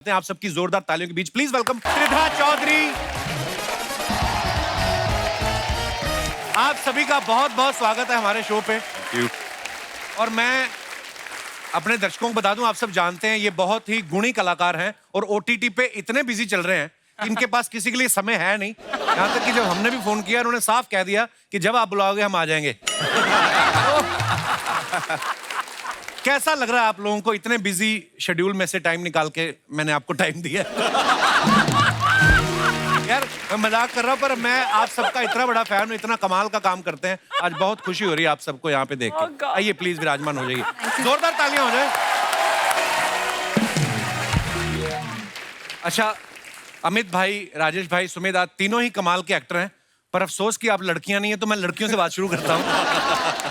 आप सबकी जोरदार तालियों के बीच प्लीज वेलकम त्रिधा चौधरी। आप सभी का बहुत बहुत स्वागत है हमारे शो पे। और मैं अपने दर्शकों को बता दूं, आप सब जानते हैं ये बहुत ही गुणी कलाकार हैं और ओटीटी पे इतने बिजी चल रहे हैं कि इनके पास किसी के लिए समय है नहीं। यहाँ तक कि जब हमने भी फोन किया उन्होंने साफ कह दिया कि जब आप बुलाओगे हम आ जाएंगे। कैसा लग रहा है आप लोगों को इतने बिजी शेड्यूल में से टाइम निकाल के मैंने आपको टाइम दिया? यार मैं मजाक कर रहा हूँ पर मैं आप सबका इतना बड़ा फैन हूँ, इतना कमाल का काम करते हैं। आज बहुत खुशी हो रही है आप सबको यहाँ पे देख के। आइए प्लीज विराजमान हो जाइए, जोरदार तालियां हो जाए। अच्छा, अमित भाई, राजेश भाई, सुमेध, आज तीनों ही कमाल के एक्टर हैं, पर अफसोस कि आप लड़कियां नहीं है तो मैं लड़कियों से बात शुरू करता हूँ।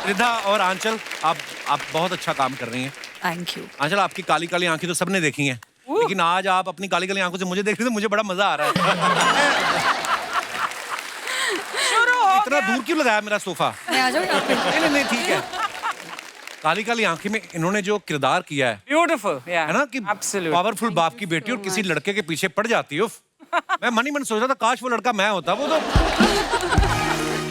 रिधा और आंचल, आप बहुत अच्छा काम कर रही हैं। Thank you. आंचल, आपकी काली काली आंखें तो सबने देखी हैं, लेकिन आज आप अपनी काली काली आंखों से मुझे देख रहे तो मुझे बड़ा मजा आ रहा है। इतना दूर क्यों लगाया मेरा सोफा? मैं आ जाऊँ यहाँ पे? नहीं ठीक है। काली काली आंखें में इन्होंने जो किरदार किया है, ब्यूटीफुल है ना, कि पावरफुल बाप की बेटी और किसी लड़के के पीछे पड़ जाती है। मैं मन ही मन सोच रहा था काश वो लड़का मैं होता। वो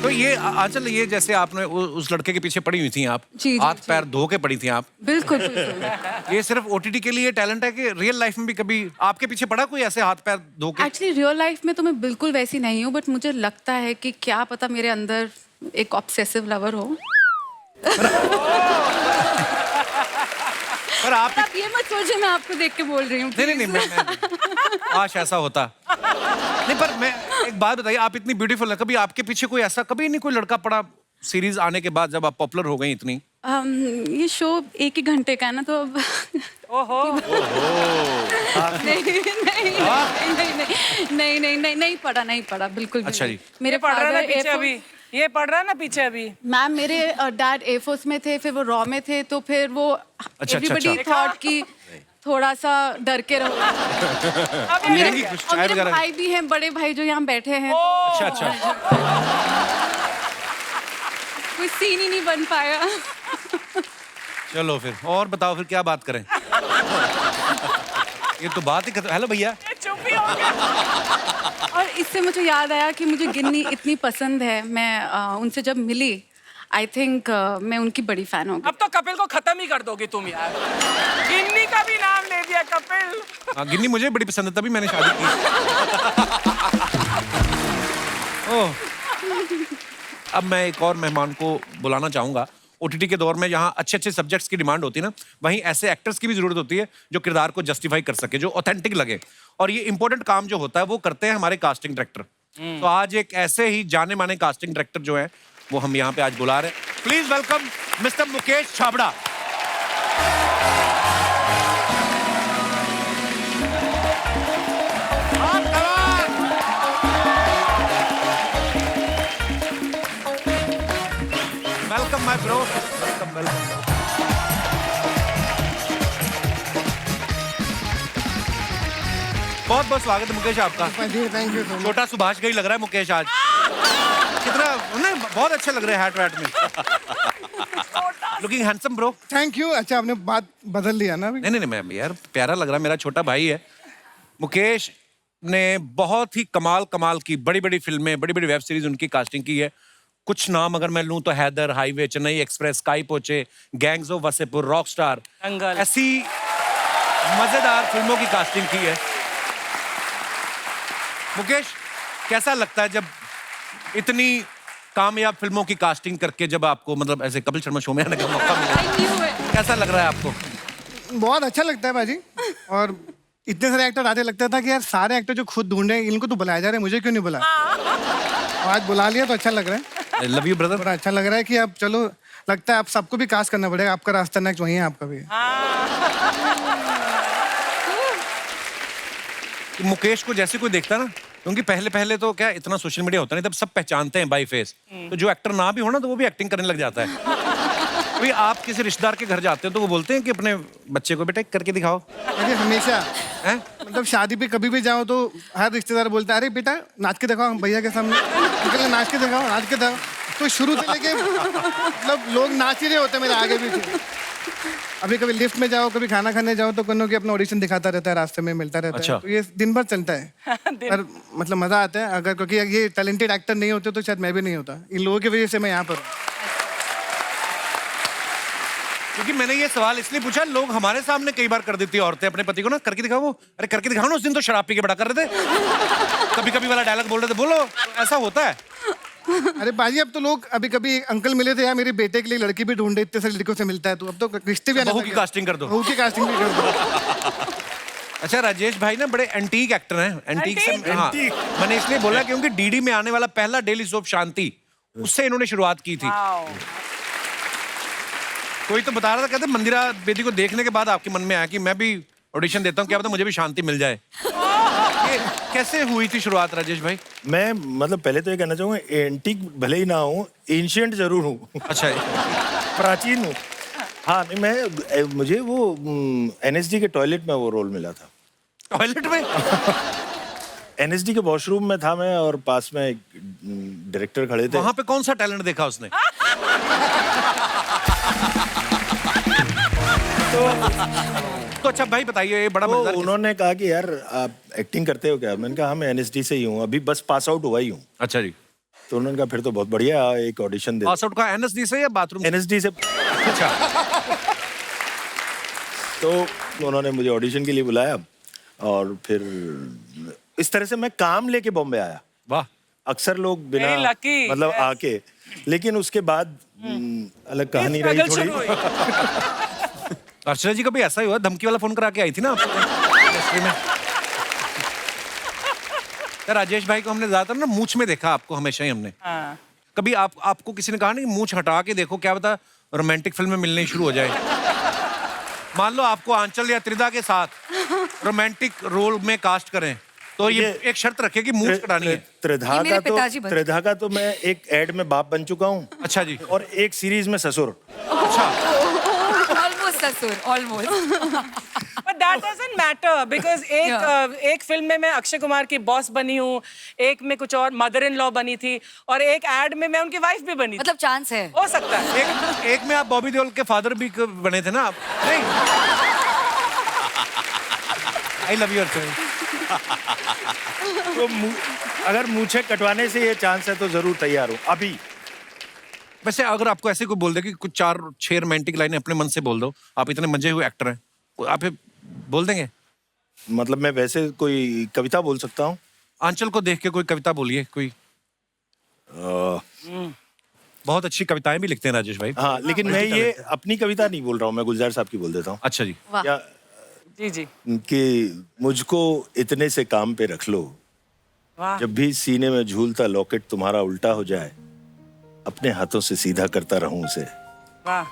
तो ये आंचल, ये जैसे आपने उस लड़के के पीछे पड़ी हुई थी आप, हाथ पैर धो के पड़ी थी आप। बिल्कुल बिल्कुल। ये सिर्फ ओटीटी के लिए टैलेंट है कि रियल लाइफ में भी कभी आपके पीछे पड़ा कोई ऐसे हाथ पैर धो के? एक्चुअली रियल लाइफ में तो मैं बिल्कुल वैसी नहीं हूँ, बट मुझे लगता है कि क्या पता मेरे अंदर एक ऑब्सेसिव लवर हो। पर आप ये मत सोचिए मैं आपको देख के बोल रही हूँ। नहीं, मैं काश ऐसा होता। नहीं, पर मैं एक बात बताइए, आप इतनी ब्यूटीफुल है, कभी आपके पीछे कोई ऐसा कभी नहीं कोई लड़का पड़ा सीरीज आने के बाद जब आप पॉपुलर हो गई इतनी? ये शो 1 ही घंटे का है ना, तो अब नहीं पड़ा बिल्कुल भी। अच्छा जी। मेरे पढ़ रहा है ना पीछे अभी, ये पढ़ रहा है ना पीछे अभी। मैम, मेरे डैड एयरफोर्स में थे, फिर वो रॉ में थे, तो फिर वो एवरीबॉडी थॉट कि थोड़ा सा डर के रहो। और मेरे भाई भी हैं, बड़े भाई जो यहाँ बैठे हैं। अच्छा। कोई सीन ही नहीं बन पाया। चलो फिर और बताओ, फिर क्या बात करें? ये तो बात ही हेलो भैया। चुप ही हो गया। और इससे मुझे याद आया कि मुझे गिन्नी इतनी पसंद है। मैं उनसे जब मिली, आई थिंक मैं उनकी बड़ी फैन हो गई। अब तो कपिल को खत्म ही कर दोगी तुम यार। गिन्नी का भी नाम ले दिया कपिल। हाँ, गिन्नी मुझे बड़ी पसंद है, तभी मैंने शादी की। ओह, अब मैं एक और मेहमान को बुलाना चाहूंगा। ओटीटी के दौर में जहाँ अच्छे अच्छे सब्जेक्ट्स की डिमांड होती है ना, वहीं ऐसे एक्टर्स की भी जरूरत होती है जो किरदार को जस्टिफाई कर सके, जो ऑथेंटिक लगे। और ये इंपॉर्टेंट काम जो होता है वो करते हैं हमारे कास्टिंग डायरेक्टर। तो आज एक ऐसे ही जाने माने कास्टिंग डायरेक्टर जो है वो हम यहाँ पे आज बुला रहे हैं। Please welcome mister Mukesh Chhabra. Welcome my bro, welcome. बहुत बहुत स्वागत है मुकेश आपका। Thank you. छोटा सुभाष का ही लग रहा है मुकेश आज। कितना नहीं, बहुत अच्छा लग रहा है हैट वैट में। Looking handsome bro. Thank you. अच्छा, आपने बात बदल लिया ना अभी? नहीं, मैं यार प्यारा लग रहा है, मेरा छोटा भाई है। मुकेश ने बहुत ही कमाल की बड़ी बड़ी फिल्में, बड़ी बड़ी वेब सीरीज उनकी कास्टिंग की है। कुछ नाम अगर मैं लूं तो हैदर, हाईवे, चेन्नई एक्सप्रेस, स्काई पोचे, गैंग्स ऑफ वसेपुर, रॉकस्टार, ऐसी मजेदार फिल्मों की कास्टिंग की है। मुकेश, कैसा लगता है जब इतनी कामयाब फिल्मों की कास्टिंग करके जब आपको मतलब ऐसे कपिल शर्मा शो में आने का मौका मिला? कैसा लग रहा है आपको? बहुत अच्छा लगता है बाजी। और इतने सारे एक्टर आते, लगता था कि यार सारे एक्टर जो खुद ढूंढे इनको तो बुलाया जा रहा है, मुझे क्यों नहीं बुलाया? आज बुला लिया तो अच्छा लग रहा है। Love you brother. बड़ा अच्छा लग रहा है कि अब चलो, लगता है आप सबको भी कास्ट करना पड़ेगा। आपका रास्ता नेक्स्ट वही है, आपका भी। मुकेश को जैसे कोई देखता ना, क्योंकि पहले तो क्या इतना सोशल मीडिया होता नहीं, तब सब पहचानते हैं बाय फेस। तो जो एक्टर ना भी हो ना तो वो भी एक्टिंग करने लग जाता है। अभी आप किसी रिश्तेदार के घर जाते हो तो वो बोलते हैं कि अपने बच्चे को बेटा करके दिखाओ। हमेशा है, मतलब शादी पे कभी भी जाओ तो हर रिश्तेदार बोलता है, अरे बेटा नाच के दिखाओ भैया के सामने, नाच के दिखाओ। तो शुरू से लेके मतलब लोग नाच ही रहे होते मेरे आगे भी थे। अभी कभी लिफ्ट में जाओ, कभी खाना खाने जाओ तो कन्नो की अपना ऑडिशन दिखाता रहता है, रास्ते में मिलता रहता अच्छा। है, तो ये दिन भर चलता है। पर मतलब मजा आता है, अगर क्योंकि ये टैलेंटेड एक्टर नहीं होते तो शायद मैं भी नहीं होता, इन लोगों की वजह से मैं यहाँ पर हूँ। क्योंकि मैंने ये सवाल इसलिए पूछा, लोग हमारे सामने कई बार कर देती है औरतें अपने पति को ना, करके दिखाओ वो, अरे करके दिखाओ ना, उस दिन तो शराब पी के बड़ा कर रहे थे, कभी कभी वाला डायलॉग बोल रहे थे, बोलो, तो ऐसा होता है। अरे बाजी, अब तो लोग अभी कभी अंकल मिले थे यार, मेरे बेटे के लिए लड़की भी ढूंढे, इतने सारे लड़कियों से मिलता है, तो अब तो रिश्ते भी आने बहू लगे। की कास्टिंग कर दो। बहू की कास्टिंग भी कर दो। अच्छा, राजेश भाई ना बड़े एंटीक एक्टर हैं। एंटीक से हाँ, मैंने इसलिए बोला क्योंकि डीडी में आने वाला पहला डेली सोप शांति, उससे इन्होंने शुरुआत की थी। कोई तो बता रहा था, कहते मंदिरा बेदी को देखने के बाद आपके मन में आया कि मैं भी ऑडिशन देता हूँ, क्या पता मुझे भी शांति मिल जाए। ये कैसे हुई थी शुरुआत राजेश भाई? मैं मतलब पहले तो ये कहना चाहूँगा, एंटीक भले ही ना हूँ, एंशिएंट जरूर हूँ। अच्छा, प्राचीन हूँ। हाँ नहीं, मुझे वो एनएसडी के टॉयलेट में वो रोल मिला था। टॉयलेट में? एनएसडी के वॉशरूम में था मैं, और पास में एक डायरेक्टर खड़े थे। वहां पे कौन सा टैलेंट देखा उसने? तो अच्छा भाई बताइए, ये बड़ा तो मजेदार उन्होंने कहा कि यार आप एक्टिंग करते हो क्या? मैंने कहा हाँ, मैं एनएसडी से ही हूँ, अभी बस पास आउट हुआ ही हूँ। अच्छा जी। तो उन्होंने कहा फिर तो बहुत बढ़िया, एक ऑडिशन दे। पास आउट का एनएसडी से या बाथरूम? एनएसडी से। अच्छा। तो उन्होंने मुझे ऑडिशन के लिए बुलाया, और फिर इस तरह से मैं काम लेके बॉम्बे आया। वाह। अक्सर लोग बिना Very lucky, मतलब yes. आके, लेकिन उसके बाद अलग कहानी रही थोड़ी। अर्चना जी का भी ऐसा ही हुआ, धमकी वाला फोन करा के आई थी ना इंडस्ट्री में। यार राजेश भाई को हमने ज्यादातर ना मूंछ में देखा, आपको हमेशा ही हमने। कभी आपको किसी ने कहा नहीं मूंछ हटा के देखो, क्या पता रोमांटिक फिल्म में मिलने शुरू हो जाए? मान लो आपको आंचल या त्रिदा के साथ रोमांटिक रोल में कास्ट करें, तो ये एक शर्त रखे कि मूंछ कटानी है। त्रिधा का तो मैं एक एड में बाप बन चुका हूँ। अच्छा जी। और एक सीरीज में ससुर। अच्छा। But that doesn't matter because एक फिल्म में मैं अक्षय कुमार की बॉस बनी हूँ, एक में कुछ और मदर इन लॉ बनी थी, और एक एड में मैं उनकी वाइफ भी बनी थी। मतलब चांस है, हो सकता है। एक में आप बॉबी देओल के फादर भी बने थे ना आप? नहीं। आई लव यू अर्चना। तो अगर मूछे कटवाने से ये चांस है तो जरूर तैयार हूँ अभी। वैसे अगर आपको ऐसे कोई बोल दे कि कुछ 4-6 रोमांटिक लाइनें अपने मन से बोल दो, आप इतने मजे हुए एक्टर हैं, आप ये बोल देंगे? मतलब मैं वैसे कोई कविता बोल सकता हूँ? आंचल को देख के कोई कविता बोलिए कोई। बहुत अच्छी कविताएं भी लिखते हैं राजेश भाई। हाँ, लेकिन मैं ये अपनी कविता नहीं बोल रहा हूँ, मैं गुलजार साहब की बोल देता हूँ। अच्छा जी। या जी कि मुझको इतने से काम पे रख लो, जब भी सीने में झूलता लॉकेट तुम्हारा उल्टा हो जाए, अपने हाथों से सीधा करता रहूं उसे। वाह।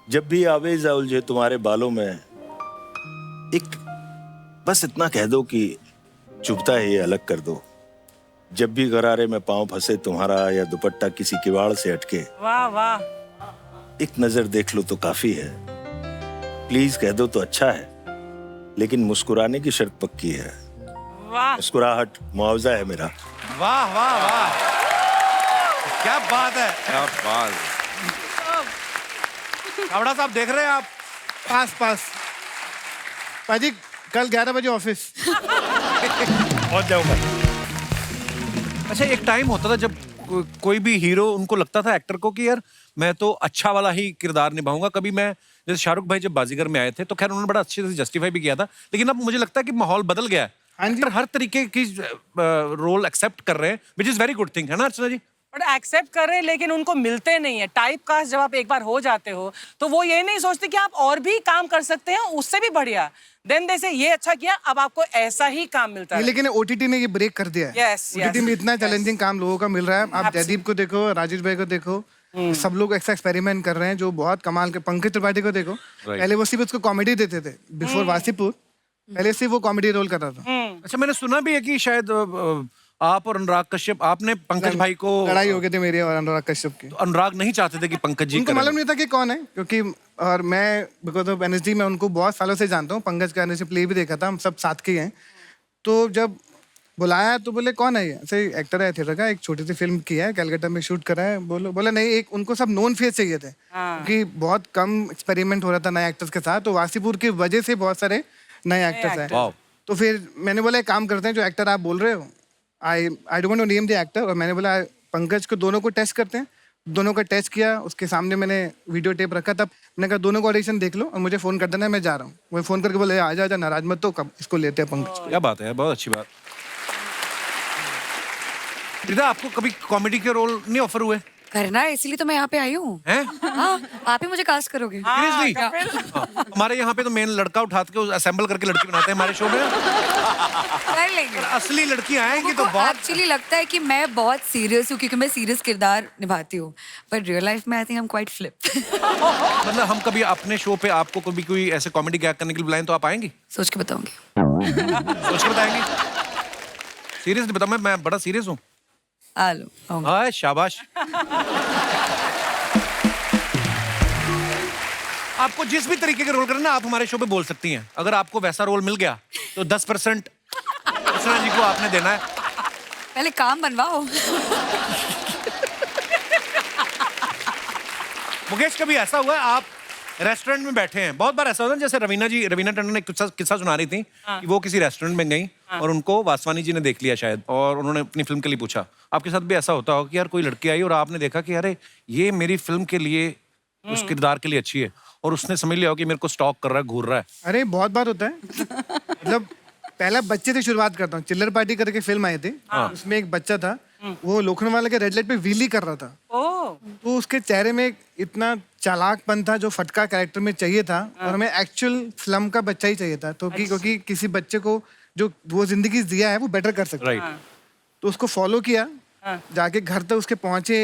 जब भी आवेज़ उलझे तुम्हारे बालों में, एक बस इतना कह दो कि चुभता है ये अलग कर दो। जब भी गरारे में पांव फंसे तुम्हारा, या दुपट्टा किसी किवाड़ से अटके, वाह वाह, एक नजर देख लो तो काफी है। प्लीज कह दो तो अच्छा है, लेकिन मुस्कुराने की शर्त पक्की है। वाह। मुस्कुराहट मुआवजा है मेरा। वाह वाह वाह, क्या बात है, क्या बात। कावड़ा साहब देख रहे हैं आप? पास पाजी, कल 11 बजे ऑफिस पहुंच जाऊंगा। अच्छा, एक टाइम होता था जब कोई भी हीरो, उनको लगता था एक्टर को कि यार मैं तो अच्छा वाला ही किरदार निभाऊंगा। कभी मैं, जैसे शाहरुख भाई जब बाजीगर में आए थे तो खैर उन्होंने बड़ा अच्छे से जस्टिफाई भी किया था, लेकिन अब मुझे लगता है कि माहौल बदल गया है। एक्टर हर तरीके की रोल एक्सेप्ट कर रहे हैं, which is very good thing, है ना अर्चना जी? बट एक्सेप्ट कर रहे हैं, लेकिन उनको मिलते नहीं है। टाइप कास्ट जब आप एक बार हो जाते हो तो वो ये नहीं सोचते कि आप और भी काम कर सकते हैं उससे भी बढ़िया। देन जैसे ये अच्छा किया, अब आपको ऐसा ही काम मिलता है। लेकिन ओटीटी ने ये ब्रेक कर दिया है। Yes, ओटीटी में इतना चैलेंजिंग काम लोगों का मिल रहा है। आप जयदीप को देखो, राजेश भाई को देखो, सब लोग ऐसा एक्सपेरिमेंट कर रहे हैं जो बहुत कमाल के। पंकज त्रिपाठी को देखो, पहले वो सिर्फ उसको कॉमेडी देते थे, बिफोर वासीपुर पहले से वो कॉमेडी रोल कर रहा था। अच्छा, मैंने सुना भी है कि शायद आप और अनुराग कश्यप, आपने पंकज भाई को, लड़ाई हो गई थी मेरी और अनुराग कश्यप की। तो अनुराग नहीं चाहते थे कि पंकज जी उनको मालूम नहीं था कि कौन है, क्योंकि और मैं बिकॉज ऑफ एनएसडी में उनको बहुत सालों से जानता हूँ। पंकज का एनएसडी प्ले भी देखा था, हम सब साथ के हैं। तो जब बुलाया तो बोले कौन है ये, ऐसे एक्टर है थिएटर का, एक छोटी सी फिल्म की है, कलकत्ता में शूट करा है। बोले नहीं, एक उनको सब नोन फेस चाहिए थे, क्योंकि बहुत कम एक्सपेरिमेंट हो रहा था नए एक्टर्स के साथ, तो वासीपुर की वजह से बहुत सारे नए एक्टर्स आए। तो फिर मैंने बोला एक काम करते हैं, जो एक्टर आप बोल रहे हो, आई don't no name the actor, और मैंने बोला पंकज को दोनों को टेस्ट करते हैं। दोनों का टेस्ट किया, उसके सामने मैंने वीडियो टेप रखा था, मैंने कहा दोनों को ऑडिशन देख लो और मुझे फोन कर देना, मैं जा रहा हूँ। वो फोन करके बोले आ जा नाराज मत, तो कब इसको लेते हैं पंकज को। क्या बात है, बहुत अच्छी बात। रिदा, आपको कभी कॉमेडी के रोल नहीं ऑफर हुए? करना है, इसलिए तो मैं यहाँ पे आई हूँ। हैं? हाँ, आप ही मुझे कास्ट करोगे। सीरियसली? हमारे यहाँ पे तो मेन लड़का उठा के असेंबल करके लड़की बनाते हैं हमारे शो में। कर लेंगे। असली लड़की आएंगी तो बहुत एक्चुअली लगता है कि मैं बहुत सीरियस हूँ, क्योंकि मैं सीरियस किरदार निभाती हूँ, पर रियल लाइफ में I think I am quite flip. मतलब हम कभी अपने शो पे आपको कभी कोई ऐसे कॉमेडी गैग करने के लिए बुलाएं तो आप आएंगी? सोच के बताऊंगी। सोच के बताएंगी? सीरियसली बताओ, मैं बड़ा सीरियस हूँ। आ लो, आऊंगी। हाय शाबाश। आपको जिस भी तरीके के रोल करना आप हमारे शो पे बोल सकती हैं। अगर आपको वैसा रोल मिल गया तो 10% कृष्णा जी को आपने देना है। पहले काम बनवाओ। मुकेश, कभी ऐसा हुआ है आप रेस्टोरेंट में बैठे हैं? बहुत बार ऐसा होता है, जैसे रवीना टंडन ने किस्सा सुना रही थी कि वो किसी रेस्टोरेंट में गई और उनको वासवानी जी ने देख लिया शायद, और उन्होंने अपनी फिल्म के लिए पूछा। आपके साथ भी ऐसा होता होगा कि यार कोई लड़की आई और आपने देखा कि अरे ये मेरी फिल्म के लिए, उस किरदार के लिए अच्छी है, और उसने समझ लिया हो कि मेरे को स्टॉक कर रहा है, घूर रहा है? अरे बहुत बार होता है। मतलब पहला बच्चे से शुरुआत करता हूँ। चिल्लर पार्टी करके फिल्म आई थी, उसमें एक बच्चा था, वो लोखंडवाला के रेड लाइट पे व्हीली कर रहा था। तो उसके चेहरे में इतना चालाकपन था जो फटका कैरेक्टर में चाहिए था, और हमें एक्चुअल स्लम का बच्चा ही चाहिए था। तो क्योंकि किसी बच्चे को जो वो जिंदगी जिया है वो बेटर कर सकता है। तो उसको फॉलो किया, जाके घर तक उसके पहुंचे,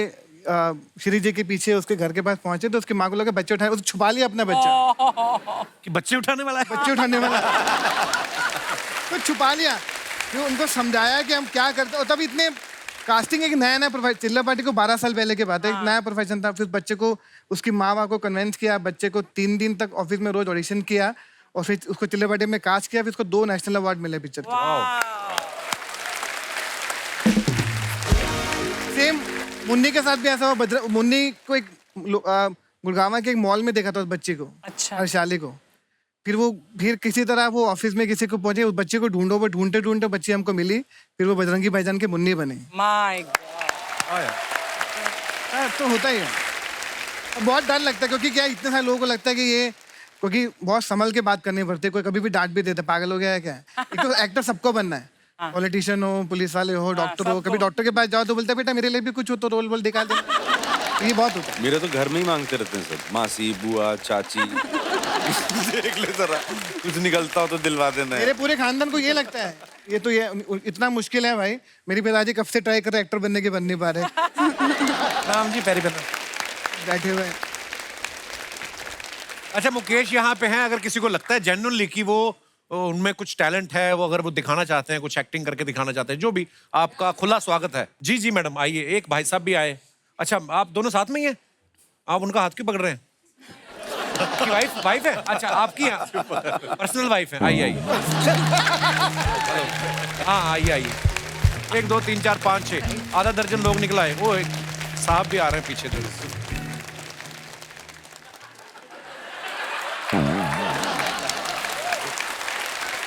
श्री जी के पीछे उसके घर के पास पहुंचे, तो उसकी माँ को लगा बच्चे उठाने, उसको छुपा लिया अपना बच्चा कि बच्चे उठाने वाला है। बच्चे उठाने वाला तो छुपा लिया। फिर उनको समझाया कि हम क्या करते, और तब इतने कास्टिंग एक नया प्रोफेशन, चिल्ला पार्टी को 12 साल पहले की बात है, एक नया प्रोफेशन था। फिर बच्चे को, उसकी माँ बाप को कन्वेंस किया, बच्चे को 3 दिन तक ऑफिस में रोज ऑडिशन किया, और फिर उसको चिल्ला पार्टी में कास्ट किया। फिर उसको 2 नेशनल अवार्ड मिले पिक्चर के। सेम मुन्नी के साथ भी ऐसा हुआ। मुन्नी को एक गुड़गांव के एक मॉल में देखा था उस बच्चे को, हर्षाली को। फिर किसी तरह वो ऑफिस में किसी को पहुंचे, उस बच्चे को ढूंढो, वो ढूंढते ढूंढते बच्ची हमको मिली। फिर वो बजरंगी भाईजान के मुन्नी बने। माय तो होता ही है। बहुत डर लगता है, क्योंकि क्या इतने सारे लोगों को लगता है कि ये, क्योंकि बहुत संभल के बात करनी पड़ती है, कोई कभी भी डांट भी देता है, पागल हो गया है क्या। एक तो एक्टर सबको बनना है, पॉलिटिशियन हो, पुलिस वाले हो, डॉक्टर हो। कभी डॉक्टर के पास जाओ तो बोलते बेटा मेरे लिए भी कुछ हो तो रोल वोल दिखा दे। ये बहुत होता है। मेरे तो घर में ही मांगते रहते हैं सब, मासी, बुआ, चाची। देख ले जरा, कुछ निकलता हो तो दिलवा देना है। मेरे पूरे खानदान को ये लगता है, ये तो ये इतना मुश्किल है भाई। मेरी पिताजी कब से ट्राई कर रहे एक्टर बनने के, बन नहीं पा रहे। राम जी पैरी पैर बैठे हुए। अच्छा मुकेश यहाँ पे हैं, अगर किसी को लगता है जेन्युइनली कि वो उनमें कुछ टैलेंट है, वो अगर वो दिखाना चाहते हैं, कुछ एक्टिंग करके दिखाना चाहते हैं, जो भी, आपका खुला स्वागत है। जी जी मैडम आइए। एक भाई साहब भी आए। अच्छा आप दोनों साथ में ही हैं? आप उनका हाथ क्यों पकड़ रहे हैं? आपकी वाइफ है? अच्छा आपकी पर्सनल वाइफ है। आइए आइए। हाँ आइए आइए। 1 2 3 4 5 6 आधा दर्जन लोग निकला है। वो एक साहब भी आ रहे हैं पीछे से।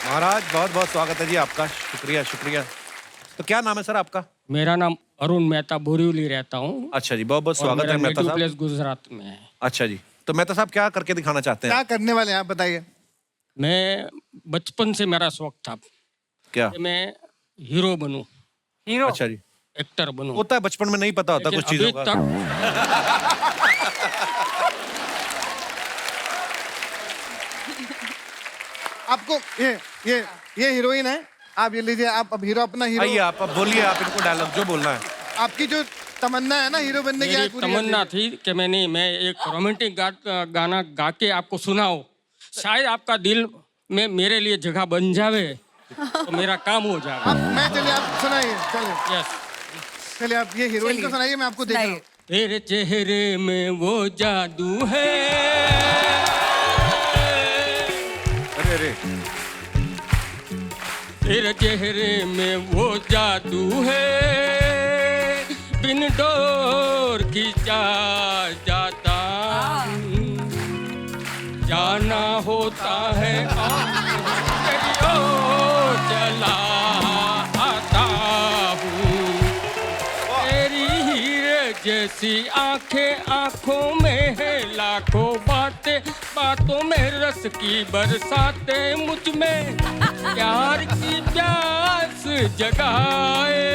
महाराज बहुत बहुत स्वागत है जी आपका। शुक्रिया शुक्रिया। तो क्या नाम है सर आपका? मेरा नाम अरुण मेहता, बोरीवली रहता हूँ। अच्छा जी, बहुत बहुत स्वागत है मेहता साहब। प्लेस गुजरात में है। अच्छा जी, तो मेहता साहब क्या करके दिखाना चाहते हैं? क्या करने वाले हैं आप बताइए। मैं बचपन से मेरा शौक था क्या? कि मैं हीरो बनूं, हीरो। अच्छा जी, एक्टर बनूं। होता है बचपन में नहीं पता होता कुछ चीजों का। आपको ये हीरोइन है, आप ये लीजिए। आप अब हीरो, अपना हीरो। आइए आप अब बोलिए, आप इनको डायलॉग जो बोलना है। आपकी जो तमन्ना है ना हीरो बनने की, मेरी आज पूरी तमन्ना थी कि मैं एक रोमांटिक गाना गा के आपको सुनाऊं, शायद आपका दिल में मेरे लिए जगह बन जावे तो मेरा काम हो जाएगा। मैं चलिए आप सुनाइए। चलिए यस, चलिए आप ये हीरोइन को सुनाइए, मैं आपको देख रहा हूँ। तेरे चेहरे में वो जादू है। अरे अरे तेरे चेहरे में वो जादू है, बिन डोर खींचा जाता हूँ। जाना होता है तेरी ओर चला आता हूँ। तेरी हीरे जैसी आंखें, आंखों में है लाखों बातें, बातों में रस की बरसातें, मुझ में प्यार की प्यास जगाए।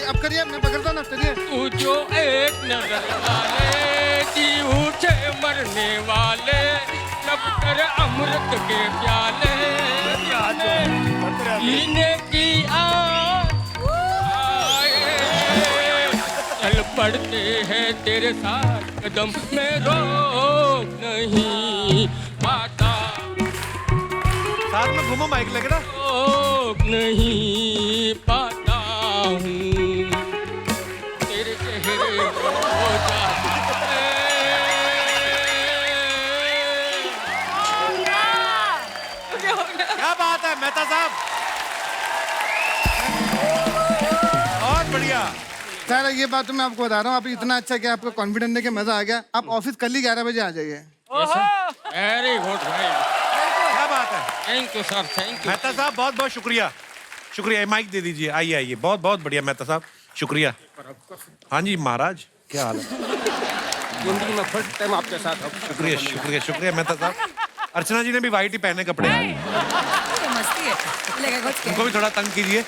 अब करिए, मैं पकड़ता हूँ ना, चलिए। तू जो एक नजर वाले जी उठे मरने वाले, लब कर अमृत के प्याले, पीने की आए। चल पड़ते हैं तेरे साथ कदम में, रोक नहीं पाता, साथ में घूमो, माइक लगे ना। रोक नहीं पाता हूँ। तेरे चेहरे हो जाता क्या बात है मेहता साहब, बहुत बढ़िया। सर ये बात तो मैं आपको बता रहा हूँ, आप इतना अच्छा किया, आपको कॉन्फिडेंस देके मजा आ गया। आप ऑफिस कल ही 11 बजे आ जाइए। वेरी गुड भाई, क्या बात है thank you sir, thank you. Mehta साहब, बहुत बहुत शुक्रिया। शुक्रिया, माइक दे दीजिए। आइए आइए, बहुत बहुत बढ़िया मेहता साहब, शुक्रिया। हाँ जी महाराज, क्या हाल है? जिंदगी में फर्स्ट टाइम आपके साथ हूँ। शुक्रिया शुक्रिया शुक्रिया मेहता साहब। अर्चना जी ने भी वाइट ही पहने कपड़े, मस्ती है, लगेगा कुछ उनको भी थोड़ा तंग कीजिए।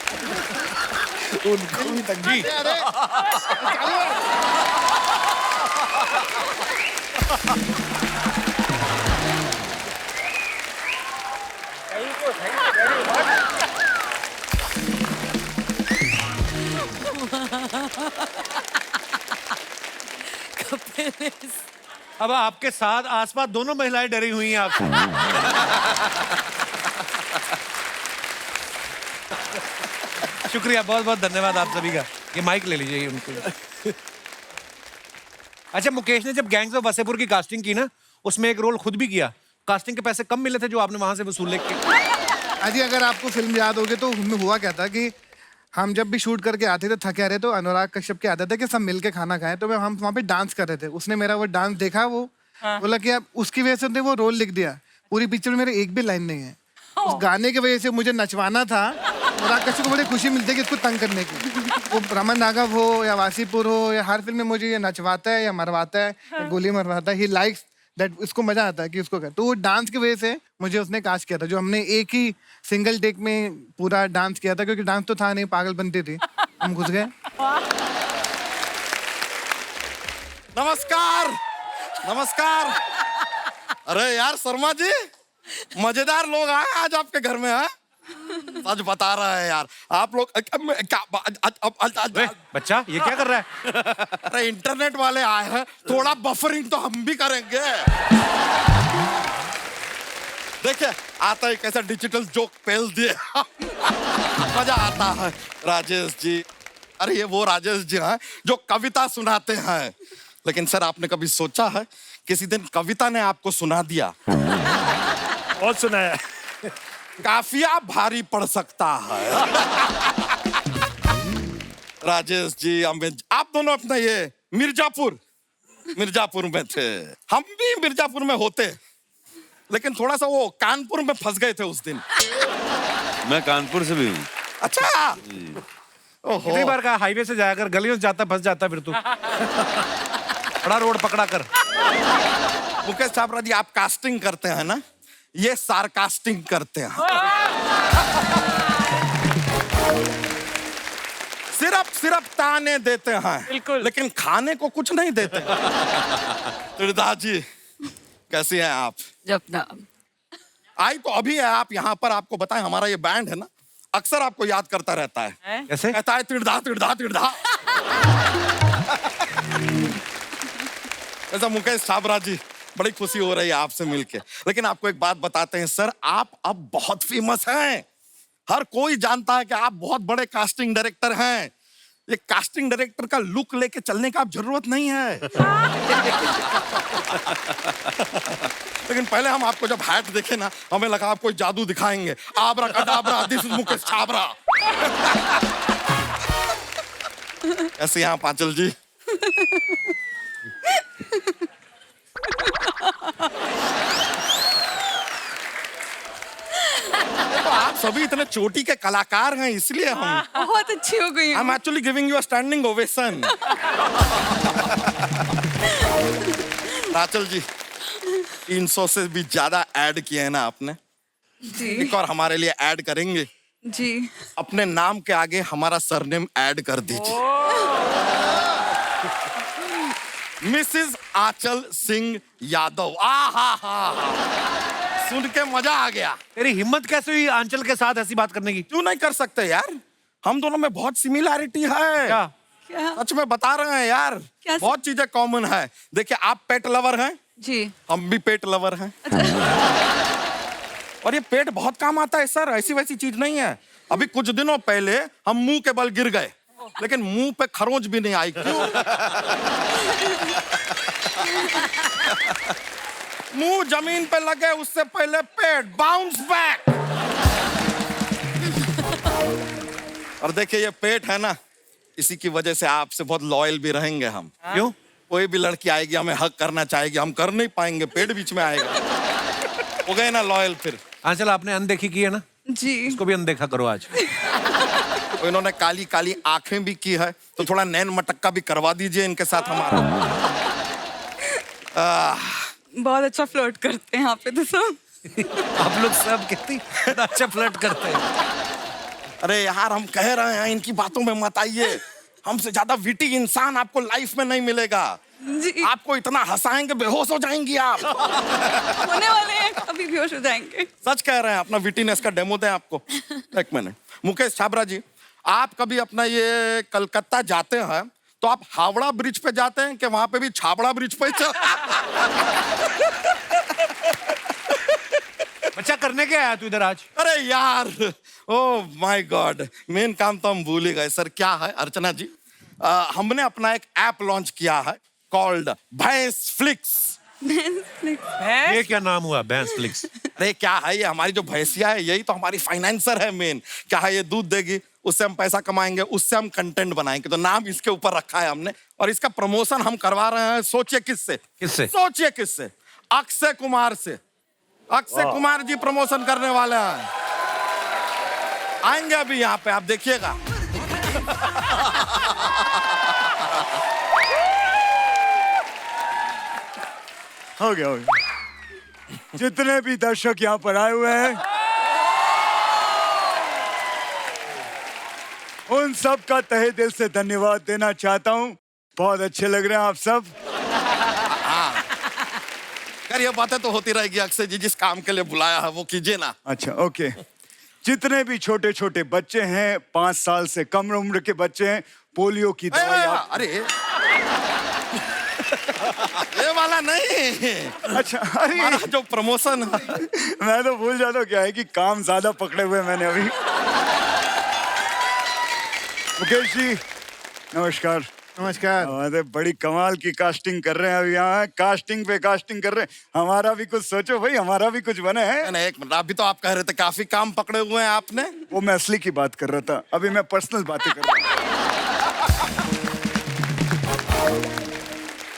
उनको भी तंग जी। अब आपके साथ आसपास दोनों महिलाएं डरी हुई हैं आपसे। शुक्रिया, बहुत बहुत धन्यवाद आप सभी का। ये माइक ले लीजिए उनको। अच्छा, मुकेश ने जब गैंग्स ऑफ वसेपुर की कास्टिंग की ना, उसमें एक रोल खुद भी किया। कास्टिंग के पैसे कम मिले थे जो आपने वहां से वसूले के। अजी अगर आपको फिल्म याद होगी तो उनमें हुआ क्या था कि हम जब भी शूट करके आते थे थके आ रहे, तो अनुराग कश्यप की आदत है कि सब मिलके खाना खाएं, तो हम वहाँ पे डांस कर रहे थे। उसने मेरा वो डांस देखा, वो बोला कि अब उसकी वजह से वो रोल लिख दिया। पूरी पिक्चर में मेरे एक भी लाइन नहीं है। उस गाने की वजह से मुझे नचवाना था। अनुराग कश्यप को बड़ी खुशी मिलती है कि इसको तंग करने की। वो रमन राघव हो या वासीपुर हो, या हर फिल्म में मुझे ये नचवाता है या मरवाता है या गोली मरवाता है। ही लाइक्स दैट, इसको मजा आता है कि उसको कर। तो वो डांस की वजह से मुझे उसने कास्ट किया था, जो हमने एक ही सिंगल टेक में पूरा डांस किया था, क्योंकि डांस तो था नहीं, पागल बनती थी, हम घुस गए। नमस्कार, नमस्कार। अरे यार शर्मा जी, मजेदार लोग आए आज आपके घर में। है सच बता रहा है यार, आप लोग बच्चा ये क्या कर रहा है? अरे इंटरनेट वाले आए हैं, थोड़ा बफरिंग तो हम भी करेंगे। देखिए आता है कैसा डिजिटल जोक पेल दिए। मजा आता है। राजेश जी, अरे ये वो राजेश जी हैं जो कविता सुनाते हैं। लेकिन सर आपने कभी सोचा है किसी दिन कविता ने आपको सुना दिया? बहुत सुनाया। काफिया भारी पड़ सकता है। राजेश जी, आप दोनों अपना ये मिर्जापुर में थे, हम भी मिर्जापुर में होते, लेकिन थोड़ा सा वो कानपुर में फंस गए थे उस दिन। मैं कानपुर से भी हूँ। अच्छा, कितनी बार कहा हाईवे से जाया कर, गलियों से जाता फंस जाता फिर तू। बड़ा रोड पकड़ा कर। मुकेश छाबड़ा जी, आप कास्टिंग करते हैं ना, ये सारकास्टिंग करते हैं। सिर्फ ताने देते हैं, लेकिन खाने को कुछ नहीं देते। त्रिदा जी कैसी हैं आप? जपना आई तो अभी है आप यहाँ पर। आपको बताएं हमारा ये बैंड है ना, अक्सर आपको याद करता रहता है। कैसे? कहता है तिरदा तिरदा तिरदा। ऐसा मुकेश छाबड़ा जी, बड़ी खुशी हो रही है आपसे मिलके। लेकिन आपको एक बात बताते हैं सर, आप अब बहुत फेमस हैं। हर कोई जानता है कि आप बहुत बड़े कास्टिंग डायरेक्टर हैं। ये कास्टिंग डायरेक्टर का लुक लेके चलने का अब जरूरत नहीं है। लेकिन पहले हम आपको जब हैट देखे ना, हमें लगा आप कोई जादू दिखाएंगे। Abracadabra, this is Mukesh Chhabra. ऐसे यहाँ पांचल जी। तो आप सभी इतने चोटी के कलाकार हैं, इसलिए हम बहुत अच्छी हो गई I am actually giving you a standing ovation. Rachel ji, 300 से भी ज्यादा ऐड किए हैं ना आपने। जी एक और हमारे लिए ऐड करेंगे? जी। अपने नाम के आगे हमारा सरनेम ऐड कर दीजिए। मिसेस आंचल सिंह यादव। सुन के मजा आ गया। तेरी हिम्मत कैसे हुई आंचल के साथ ऐसी बात करने की? क्यों नहीं कर सकते यार, हम दोनों में बहुत सिमिलैरिटी है। क्या? सच में बता रहे हैं यार, बहुत चीजें कॉमन है। देखिए, आप पेट लवर हैं जी, हम भी पेट लवर हैं। और ये पेट बहुत काम आता है सर, ऐसी वैसी चीज नहीं है। अभी कुछ दिनों पहले हम मुंह के बल गिर गए, लेकिन मुंह पे खरोंच भी नहीं आई। क्यों? मुंह जमीन पे लगे उससे पहले पेट बाउंस बैक। और देखिए, ये पेट है ना, इसी की वजह से आपसे बहुत लॉयल भी रहेंगे हम। क्यों? कोई भी लड़की आएगी, हमें हक करना चाहेगी, हम कर नहीं पाएंगे, पेट बीच में आएगा। हो गए ना लॉयल फिर। आंचल, आपने अनदेखी की है ना, जी इसको भी अनदेखा करो आज। तो इन्होंने काली काली आंखें भी की है, तो थोड़ा नैन मटक्का भी करवा दीजिए इनके साथ हमारा। बहुत अच्छा फ्लर्ट करते हैं यहाँ पे तो सब। आप लोग सब कितनी अच्छा फ्लर्ट करते हैं। अरे यार, हम कह रहे हैं इनकी बातों में मत आइए। हमसे ज्यादा विटी इंसान आपको लाइफ में नहीं मिलेगा। जी आपको इतना हंसाएंगे बेहोश हो जाएंगी आप। होने वाले हैं, अभी बेहोश हो जाएंगे। सच कह रहे हैं, अपना विटीनेस का डेमो दें आपको। एक मिनट, मुकेश छाबरा जी, आप कभी अपना ये कलकत्ता जाते हैं तो आप हावड़ा ब्रिज पे जाते हैं कि वहां पे भी छाबड़ा ब्रिज पे चल? बच्चा, करने क्या आया तू इधर आज? अरे यार, ओ माय गॉड, मेन काम तो हम भूल ही गए सर। क्या है अर्चना जी, हमने अपना एक ऐप लॉन्च किया है कॉल्ड भैंस फ्लिक्स। ये क्या नाम हुआ, भैंस फ्लिक्स? अरे क्या है, ये हमारी जो भैंसिया है यही तो हमारी फाइनेंसर है मेन। क्या है, ये दूध देगी, उससे हम पैसा कमाएंगे, उससे हम कंटेंट बनाएंगे। तो नाम इसके ऊपर रखा है हमने, और इसका प्रमोशन हम करवा रहे हैं। सोचिए किससे? किससे? सोचिए किससे? अक्षय कुमार से। अक्षय कुमार जी प्रमोशन करने वाले हैं, आएंगे अभी यहाँ पे, आप देखिएगा। हो गया, हो गया। जितने भी दर्शक यहाँ पर आए हुए हैं, उन सब का तहे दिल से धन्यवाद देना चाहता हूँ। बहुत अच्छे लग रहे हैं आप सब। यार, ये बातें तो होती रहेगी। अक्षय जी, जिस काम के लिए बुलाया है वो कीजिए ना। अच्छा, ओके। जितने भी छोटे छोटे बच्चे हैं, 5 साल से कम उम्र के बच्चे हैं, पोलियो की दवाई अरे ये वाला नहीं। अच्छा, अरे हमारा जो प्रमोशन है। मैं तो भूल जाता हूँ, क्या है कि काम ज्यादा पकड़े हुए मैंने अभी। मुकेश जी, नमस्कार। नमस्कार। अरे बड़ी कमाल की कास्टिंग कर रहे हैं अभी यहाँ, कास्टिंग पे कास्टिंग कर रहे हैं। हमारा भी कुछ सोचो भाई, हमारा भी कुछ बने हैं। नहीं, एक मिनट, अभी तो आप कह रहे थे काफी काम पकड़े हुए हैं आपने। वो मैं असली की बात कर रहा था, अभी मैं पर्सनल बातें कर रहा हूँ।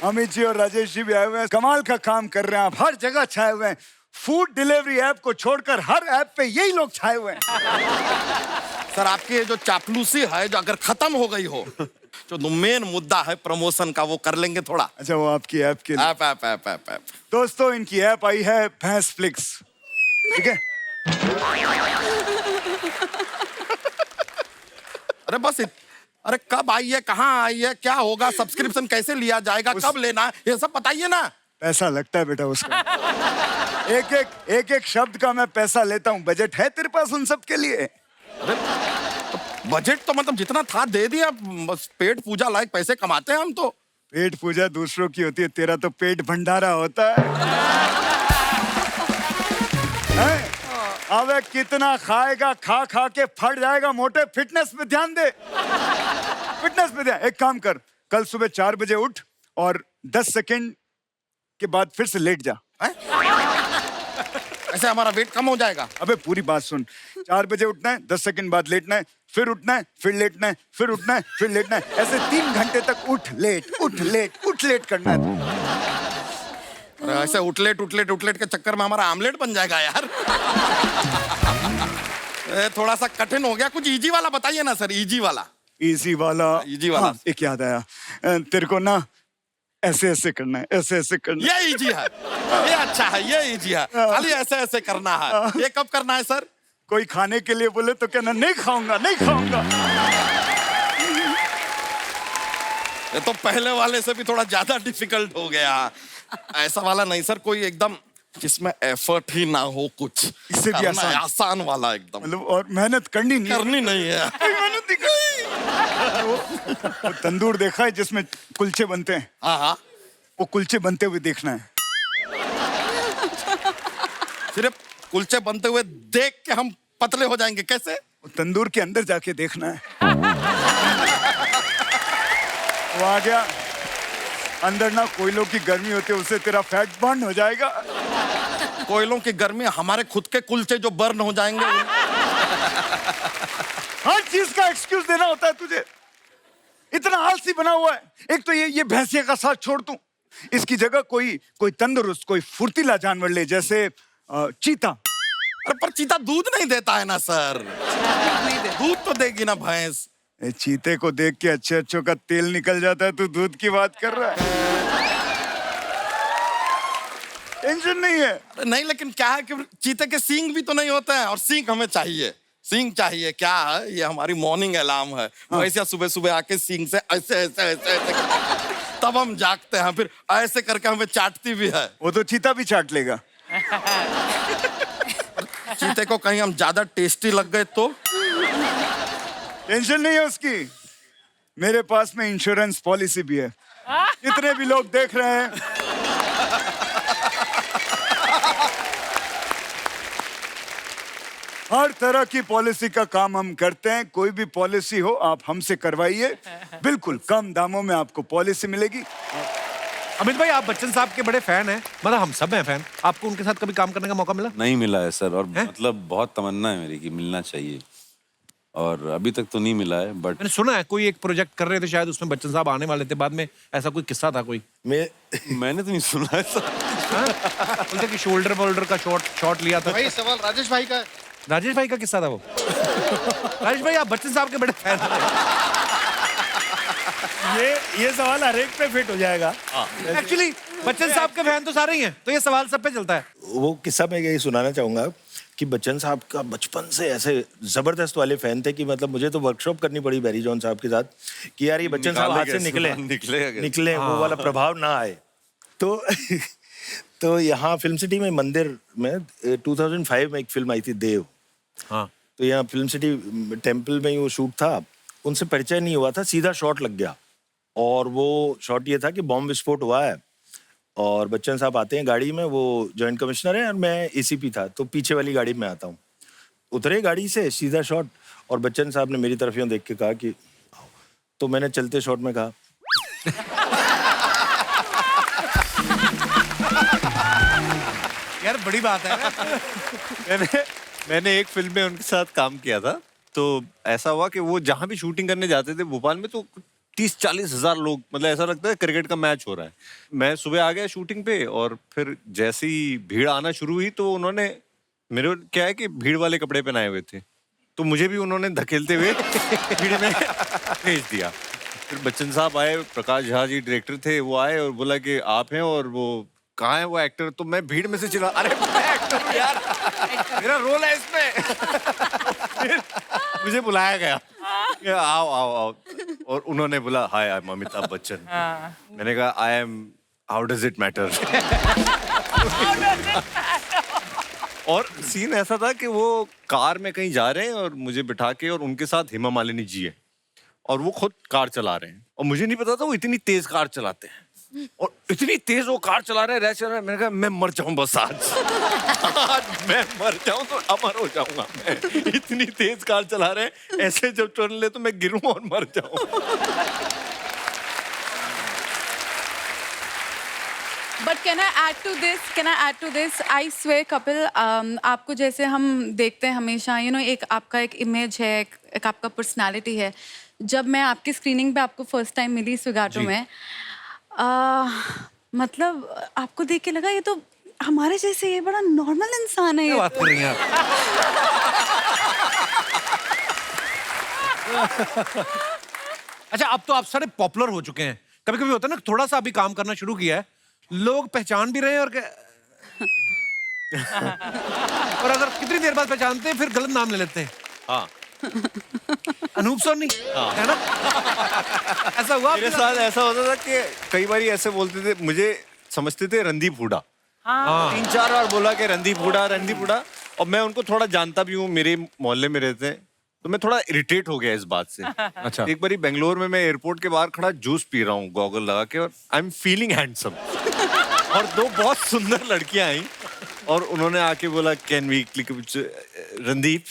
अमित जी और राजेश जी भी आए हुए हैं, कमाल का काम कर रहे हैं आप, हर जगह छाए हुए हैं। फूड डिलीवरी ऐप को छोड़कर हर ऐप पे यही लोग छाए हुए हैं। सर, आपकी ये जो चापलूसी है, जो अगर खत्म हो गई हो, जो मेन मुद्दा है प्रमोशन का, वो कर लेंगे थोड़ा। अच्छा, वो आपकी ऐप के लिए। App app app app app दोस्तों, इनकी ऐप आई है भैंस फ्लिक्स, ठीक है? अरे बस अरे कब आई है, कहाँ आई है, क्या होगा, सब्सक्रिप्शन कैसे लिया जाएगा, कब लेना है, ये सब बताइए ना। पैसा लगता है बेटा उसका। एक एक शब्द का मैं पैसा लेता हूँ। बजट है तेरे पास उन सब के लिए? बजट तो मतलब जितना था दे दिया, बस पेट पूजा लायक पैसे कमाते हैं हम तो। पेट पूजा दूसरों की होती है, तेरा तो पेट भंडारा होता है। अबे कितना खाएगा, खा खा के फट जाएगा मोटे, फिटनेस पे ध्यान दे। फिटनेस पे ध्यान। एक काम कर, कल सुबह 4 बजे उठ और 10 सेकंड के बाद फिर से लेट जा। ऐसे हमारा वेट कम हो जाएगा। अबे पूरी बात सुन, 4 बजे उठना है, 10 सेकंड बाद लेटना है, फिर उठना है, फिर लेटना है, फिर उठना है, फिर लेटना है, ऐसे 3 घंटे तक उठ लेट करना है। और ऐसे उठलेट के चक्कर में हमारा आमलेट बन जाएगा यार। थोड़ा सा कठिन हो गया, कुछ इजी वाला बताइए ना सर, इजी वाला। इजी वाला। हाँ, एक याद आया, तेरे को ना ऐसे ऐसे करना है, ऐसे करना है। ये इजी है, ये अच्छा है, ये इजी है, खाली ऐसे ऐसे करना है। ये कब करना है सर? कोई खाने के लिए बोले तो कहना नहीं खाऊंगा। ये तो पहले वाले से भी थोड़ा ज्यादा डिफिकल्ट हो गया। ऐसा वाला नहीं सर, कोई एकदम जिसमें एफर्ट ही ना हो कुछ, इससे भी करना है, आसान वाला एकदम। मतलब और मेहनत करनी है। मेहनत नहीं है। वो तंदूर देखा है जिसमें कुलचे बनते हैं? हाँ, वो कुलचे बनते हुए देखना है। सिर्फ कुलचे बनते हुए देख के हम पतले हो जाएंगे कैसे? वो तंदूर के अंदर जाके देखना है। वो आ गया अंदर ना, कोयलों की गर्मी होती है, उससे तेरा फैट बर्न हो जाएगा। कोयलों की गर्मी, हमारे खुद के कुलचे जो बर्न हो जाएंगे। हर चीज का एक्सक्यूज देना होता है तुझे, इतना आलसी बना हुआ है। एक तो ये भैंसिया का साथ छोड़ दूं, इसकी जगह कोई तंदुरुस्त, कोई फुर्तीला जानवर ले, जैसे चीता। अरे पर चीता दूध नहीं देता है ना सर। दूध तो देगी ना भैंस। चीते को देख के अच्छे का तेल निकल जाता है, तू दूध की बात कर रहा है। टेंशन नहीं है। नहीं, लेकिन क्या है कि चीते के सींग भी तो नहीं होते हैं, और सींग हमें चाहिए। सींग चाहिए, क्या है, ये हमारी मॉर्निंग अलार्म है। वैसे सुबह सुबह आके सींग से ऐसे ऐसे ऐसे ऐसे तब हम जागते हैं, फिर ऐसे करके हमें चाटती भी है। वो तो चीता भी चाट लेगा। चीते को कहीं हम ज्यादा टेस्टी लग गए तो? टेंशन नहीं है उसकी, मेरे पास में इंश्योरेंस पॉलिसी भी है। जितने भी लोग देख रहे हैं, हर तरह की पॉलिसी का काम हम करते हैं। कोई भी पॉलिसी हो आप हमसे करवाइए, बिल्कुल कम दामों में आपको पॉलिसी मिलेगी। अमित भाई, आप बच्चन साहब के बड़े फैन हैं, मतलब हम सब हैं फैन। आपको उनके साथ कभी काम करने का मौका मिला? नहीं मिला है सर, और मतलब बहुत तमन्ना है मेरी कि मिलना चाहिए, और अभी तक तो नहीं मिला है। बट मैंने सुना है कोई एक प्रोजेक्ट कर रहे थे शायद, उसमें बच्चन साहब आने वाले थे, बाद में ऐसा कोई किस्सा था कोई? मैंने तो नहीं सुना है सर। बोलते कि शोल्डर वोल्डर का शॉट लिया था। वही सवाल राजेश भाई का। राजेश भाई का किस्सा था वो। राजेश भाई, आप बच्चन साहब के बड़े फैन हैं। ये सवाल हर एक पे फिट हो जाएगा। एक्चुअली बच्चन साहब के फैन तो सारे ही हैं, तो ये सवाल सब पे चलता है। वो किस्सा मैं यही सुनाना चाहूंगा कि बच्चन साहब का बचपन से ऐसे जबरदस्त वाले फैन थे कि मतलब मुझे तो वर्कशॉप करनी पड़ी बैरी जॉन साहब के साथ कि यार ये बच्चन साहब हाथ से निकले वो वाला प्रभाव ना आए। तो यहाँ फिल्म सिटी में मंदिर में 2005 में एक फिल्म आई थी देव। हाँ, तो यहाँ फिल्म सिटी टेम्पल में ही वो शूट था। उनसे परिचय नहीं हुआ था, सीधा शॉट लग गया, और वो शॉट ये था कि बॉम्ब विस्फोट हुआ है और बच्चन साहब आते हैं गाड़ी में, वो जॉइंट कमिश्नर है और मैं एसीपी था, तो पीछे वाली गाड़ी में आता हूँ। उतरे गाड़ी से, सीधा शॉट, और बच्चन साहब ने मेरी तरफ यूँ देख के कहा कि, तो मैंने चलते शॉट में कहा यार बड़ी बात है। मैंने एक फिल्म में उनके साथ काम किया था, तो ऐसा हुआ कि वो जहाँ भी शूटिंग करने जाते थे भोपाल में, तो 30-40 हजार लोग, मतलब ऐसा लगता है क्रिकेट का मैच हो रहा है। मैं सुबह आ गया शूटिंग पे, और फिर जैसे ही भीड़ आना शुरू हुई तो उन्होंने मेरे, क्या है कि भीड़ वाले कपड़े पहनाए हुए थे, तो मुझे भी उन्होंने धकेलते हुए भीड़ में भेज दिया। फिर बच्चन साहब आए, प्रकाश झा जी डायरेक्टर थे, वो आए और बोला कि आप हैं, और वो कहाँ है वो एक्टर? तो मैं भीड़ में से चिल्ला, अरे मैं एक्टर हूँ यार, मेरा रोल है इसमें। फिर मुझे बुलाया गया, आओ आओ आओ, और उन्होंने बोला हाय, आई एम अमिताभ बच्चन। मैंने कहा I am, how does it matter? और सीन ऐसा था कि वो कार में कहीं जा रहे हैं और मुझे बिठा के, और उनके साथ हेमा मालिनी जी है, और वो खुद कार चला रहे हैं, और मुझे नहीं पता था वो इतनी तेज कार चलाते हैं। और इतनी तेज वो कार चला रहे रैश चला रहे, मैंने कहा मैं मर जाऊं बस आज। आज मैं मर जाऊं तो अमर हो जाऊंगा मैं। इतनी तेज कार चला रहे, ऐसे जब टर्न ले तो मैं गिरूं और मर जाऊं। But can I add to this I swear Kapil, आपको जैसे हम देखते हैं हमेशा एक आपका एक इमेज है, एक आपका पर्सनालिटी है। जब मैं आपकी स्क्रीनिंग पे आपको फर्स्ट टाइम मिली स्विगाटो में, मतलब आपको देख के लगा ये तो हमारे जैसे ये बड़ा नॉर्मल इंसान है। क्या बात कर रही हैं आप? अच्छा, अब तो आप सारे पॉपुलर हो चुके हैं। कभी कभी होता है ना, थोड़ा सा अभी काम करना शुरू किया है, लोग पहचान भी रहे हैं और अगर कितनी देर बाद पहचानते हैं फिर गलत नाम ले लेते हैं। हाँ, अनूप सोनी है ना? ऐसा हुआ मेरे साथ ऐसा होता था कि कई बार ऐसे बोलते थे, मुझे समझते थे रणदीप हुडा। हाँ। 3-4 बार बोला कि रणदीप हुडा, और मैं उनको थोड़ा जानता भी हूँ, मेरे मोहल्ले में रहते हैं, तो मैं थोड़ा इरिटेट हो गया इस बात से। अच्छा। एक बार बेंगलोर में मैं एयरपोर्ट के बाहर खड़ा जूस पी रहा हूँ गॉगल लगा के, और आई एम फीलिंग हैंडसम। और 2 बहुत सुंदर लड़कियां आई और उन्होंने आके बोला can we click Randeep.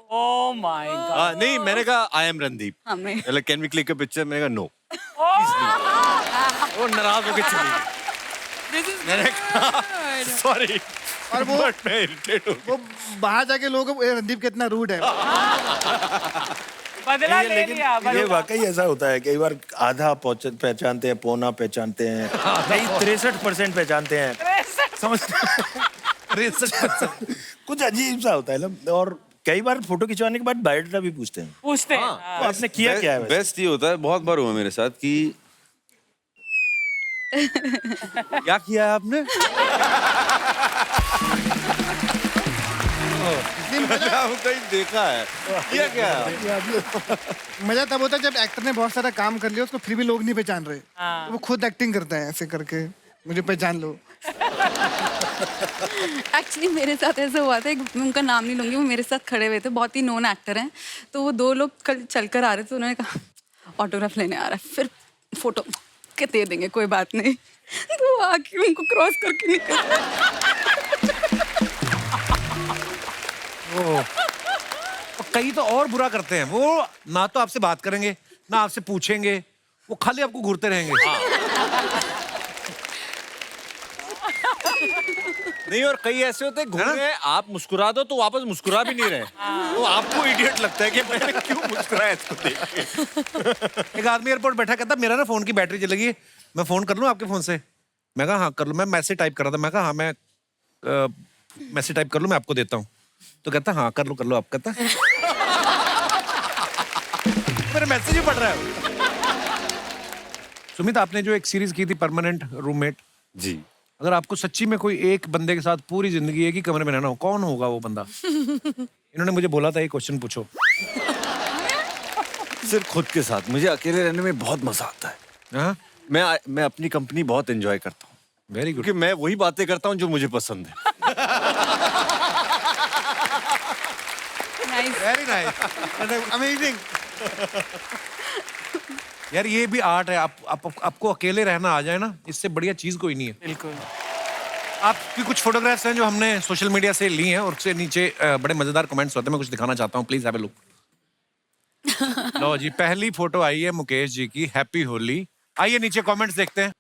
Oh my God. नहीं, मैंने कहा आई एम रणदीप। हमें can we click a picture, मैंने कहा नो। वो नाराज होके चली गई। मैंने कहा सॉरी, और वो बट मैं इरिटेट हो गया। वो बाहर जाके लोगों को रणदीप कितना रूड है। बदला ले लेकिन लिया, ये बदला। वाकई ऐसा होता है, कई बार आधा पहचानते हैं, पौना पहचानते हैं, कई 63% पहचानते हैं। समझते कुछ अजीब सा होता है ना। और कई बार फोटो खिंचवाने के बाद बायोडाटा भी पूछते हैं, पूछते हैं। तो आपने किया क्या है वैसे? बेस्ट ये होता है, बहुत बार हुआ मेरे साथ कि क्या किया है आपने? कहीं देखा है, किया क्या? मजा तब होता है जब एक्टर ने बहुत सारा काम कर लिया, उसको फिर भी लोग नहीं पहचान रहे, तो वो खुद एक्टिंग करता है ऐसे करके, मुझे पहचान लो। एक्चुअली मेरे साथ ऐसा हुआ था, मैं उनका नाम नहीं लूंगी, वो मेरे साथ खड़े हुए थे, बहुत ही नोन एक्टर हैं। तो वो 2 लोग कल चलकर आ रहे थे, उन्होंने कहा ऑटोग्राफ लेने आ रहा है, फिर फोटो के दे देंगे, कोई बात नहीं। तो वो आके उनको क्रॉस करके निकल। कई तो और बुरा करते हैं, वो ना तो आपसे बात करेंगे ना आपसे पूछेंगे, वो खाली आपको घूरते रहेंगे। नहीं, और कई ऐसे होते हैं घूम रहे, आप मुस्कुरा दो तो वापस मुस्कुरा भी नहीं रहे, तो आपको इडियट लगता है कि मैंने क्यों मुस्कुराया इसको देख के। एक आदमी एयरपोर्ट बैठा, कहता मेरा ना फोन की बैटरी चली गई, मैं फोन कर लूं आपके फोन से? मैं कहा हाँ कर लो। मैं मैसेज टाइप कर रहा था, मैं कहा हाँ मैं मैसेज टाइप कर लूं, मैं आपको देता हूँ। तो कहता हाँ कर लो आप। कहता मेरा मैसेज ही पढ़ रहा है। सुमित, आपने जो एक सीरीज की थी परमानेंट रूममेट जी, अगर आपको सच्ची में कोई एक बंदे के साथ पूरी जिंदगी एक ही कमरे में रहना हो, कौन होगा वो बंदा? इन्होंने मुझे बोला था ये क्वेश्चन पूछो। सिर्फ खुद के साथ मुझे अकेले रहने में बहुत मजा आता है। हाँ, मैं अपनी कंपनी बहुत एंजॉय करता हूँ, वेरी गुड। क्योंकि मैं वही बातें करता हूँ जो मुझे पसंद है। Very nice, amazing. यार ये भी आर्ट है। आपको अकेले रहना आ जाए ना, इससे बढ़िया चीज कोई नहीं है। बिल्कुल। आपकी कुछ फोटोग्राफ्स हैं जो हमने सोशल मीडिया से ली हैं, और उससे नीचे बड़े मजेदार कमेंट्स होते हैं, मैं कुछ दिखाना चाहता हूँ, प्लीज हैव अ लुक। लो जी, पहली फोटो आई है मुकेश जी की, हैप्पी होली। आइए नीचे कमेंट्स देखते हैं।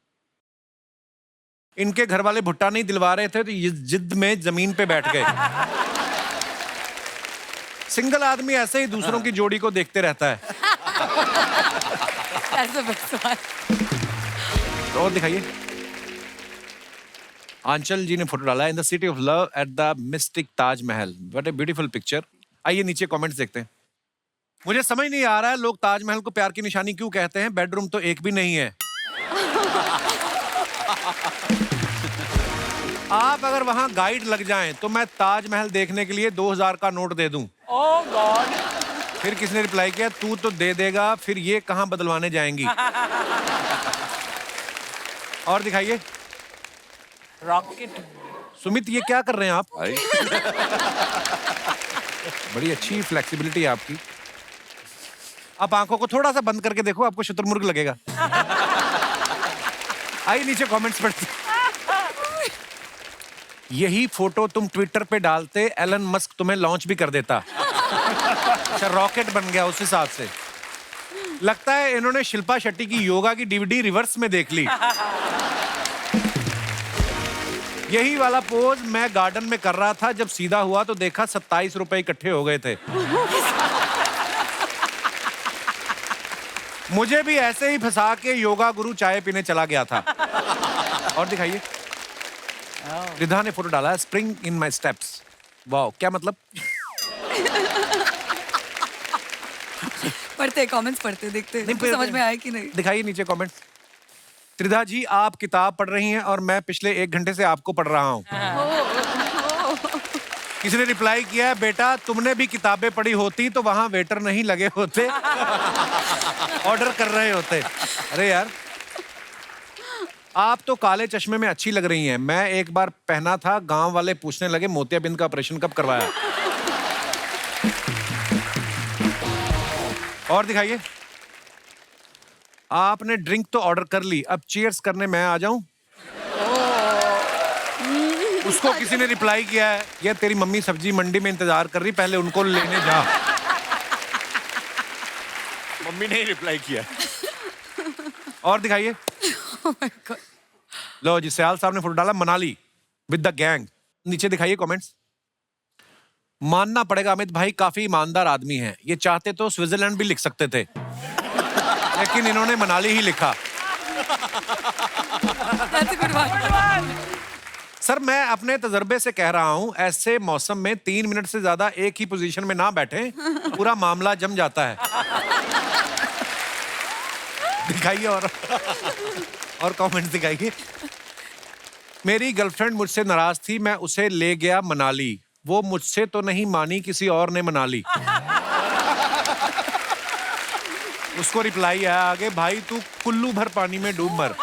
इनके घर वाले भुट्टा नहीं दिलवा रहे थे तो ये जिद में जमीन पे बैठ गए। सिंगल आदमी ऐसे ही दूसरों की जोड़ी को देखते रहता है। और दिखाइए। आंचल जी ने फोटो डाला है, in the city of love at the mystic Taj Mahal, what a beautiful picture. आइए नीचे कमेंट्स देखते हैं। मुझे समझ नहीं आ रहा है लोग ताजमहल को प्यार की निशानी क्यों कहते हैं, बेडरूम तो एक भी नहीं है। आप अगर वहां गाइड लग जाएं तो मैं ताजमहल देखने के लिए 2000 का नोट दे दूं। ओह गॉड। फिर किसने रिप्लाई किया, तू तो दे देगा, फिर ये कहां बदलवाने जाएंगी। और दिखाइए। रॉकेट। सुमित, ये क्या कर रहे हैं आप? बड़ी अच्छी फ्लेक्सिबिलिटी है आपकी। आप आंखों को थोड़ा सा बंद करके देखो, आपको शुतुरमुर्ग लगेगा। आइए नीचे कमेंट्स पढ़ते। यही फोटो तुम ट्विटर पे डालते, एलन मस्क तुम्हें लॉन्च भी कर देता। अच्छा, रॉकेट बन गया उस हिसाब से। लगता है इन्होंने शिल्पा शेट्टी की योगा की डीवीडी रिवर्स में देख ली। यही वाला पोज मैं गार्डन में कर रहा था, जब सीधा हुआ तो देखा 27 रुपए इकट्ठे हो गए थे। मुझे भी ऐसे ही फंसा के योगा गुरु चाय पीने चला गया था। और दिखाइए, रिधा ने फोटो डाला है, स्प्रिंग इन माई स्टेप्स। वाह, क्या मतलब? पढ़ते कमेंट्स पढ़ते देखते नहीं, समझ में आया कि नहीं। दिखाइए नीचे कमेंट्स। त्रिधा जी, आप किताब पढ़ रही हैं और मैं पिछले 1 घंटे से आपको पढ़ रहा हूँ। किसी ने रिप्लाई किया है, बेटा तुमने भी किताबें पढ़ी होती तो वहां वेटर नहीं लगे होते, ऑर्डर कर रहे होते। अरे यार, आप तो काले चश्मे में अच्छी लग रही हैं। मैं एक बार पहना था, गांव वाले पूछने लगे मोतियाबिंद का ऑपरेशन कब करवाया। और दिखाइए, आपने ड्रिंक तो ऑर्डर कर ली, अब चीयर्स करने मैं आ जाऊं? उसको किसी ने रिप्लाई किया है, ये तेरी मम्मी सब्जी मंडी में इंतजार कर रही, पहले उनको लेने जा। मम्मी ने ही रिप्लाई किया। और दिखाइए। लो जी, सयाल साहब ने फोटो डाला, मनाली विद द गैंग। नीचे दिखाइए कमेंट्स। मानना पड़ेगा अमित भाई काफी ईमानदार आदमी हैं। ये चाहते तो स्विट्जरलैंड भी लिख सकते थे, लेकिन इन्होंने मनाली ही लिखा। सर, मैं अपने तजर्बे से कह रहा हूं, ऐसे मौसम में 3 मिनट से ज्यादा एक ही पोजीशन में ना बैठें, पूरा मामला जम जाता है। दिखाइए और कमेंट्स दिखाइए। मेरी गर्लफ्रेंड मुझसे नाराज थी, मैं उसे ले गया मनाली, वो मुझसे तो नहीं मानी, किसी और ने मना ली। उसको रिप्लाई आया आगे, भाई तू कुल्लू भर पानी में डूब मर।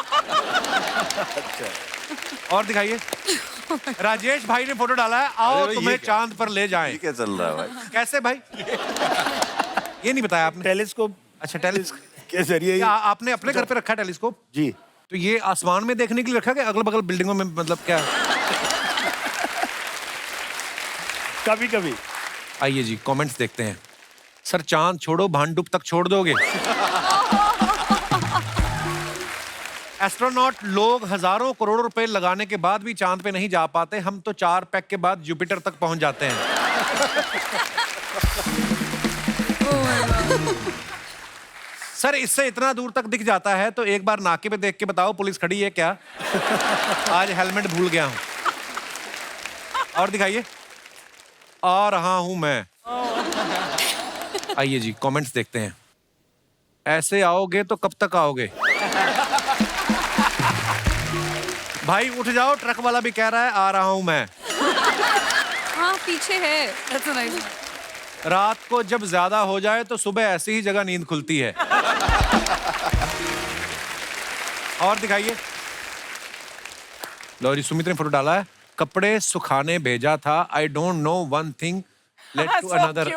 और दिखाइए, राजेश भाई ने फोटो डाला है, आओ तुम्हें चांद पर ले जाएं। क्या चल रहा है भाई? कैसे भाई? ये नहीं बताया आपने? टेलीस्कोप अच्छा, टेलीस्कोप के जरिए आपने अपने घर पे रखा है टेलीस्कोप? जी। तो ये आसमान में देखने के लिए रखा है, अगल बगल बिल्डिंगों में, मतलब क्या? कभी कभी। आइए जी, कमेंट्स देखते हैं। सर, चांद छोड़ो, भांडुप तक छोड़ दोगे? एस्ट्रोनॉट लोग हजारों करोड़ रुपए लगाने के बाद भी चांद पे नहीं जा पाते, हम तो 4 पैक के बाद जुपिटर तक पहुंच जाते हैं। सर, इससे इतना दूर तक दिख जाता है तो एक बार नाके पे देख के बताओ पुलिस खड़ी है क्या? आज हेलमेट भूल गया हूं। और दिखाइए, आ रहा हूं मैं। आइए जी, कमेंट्स देखते हैं। ऐसे आओगे तो कब तक आओगे? भाई उठ जाओ, ट्रक वाला भी कह रहा है आ रहा हूं मैं। हाँ, पीछे है। That's so nice. रात को जब ज्यादा हो जाए तो सुबह ऐसी ही जगह नींद खुलती है। और दिखाइए। लो जी, सुमित ने फोटो डाला है, कपड़े सुखाने भेजा था, I don't know one thing led to another.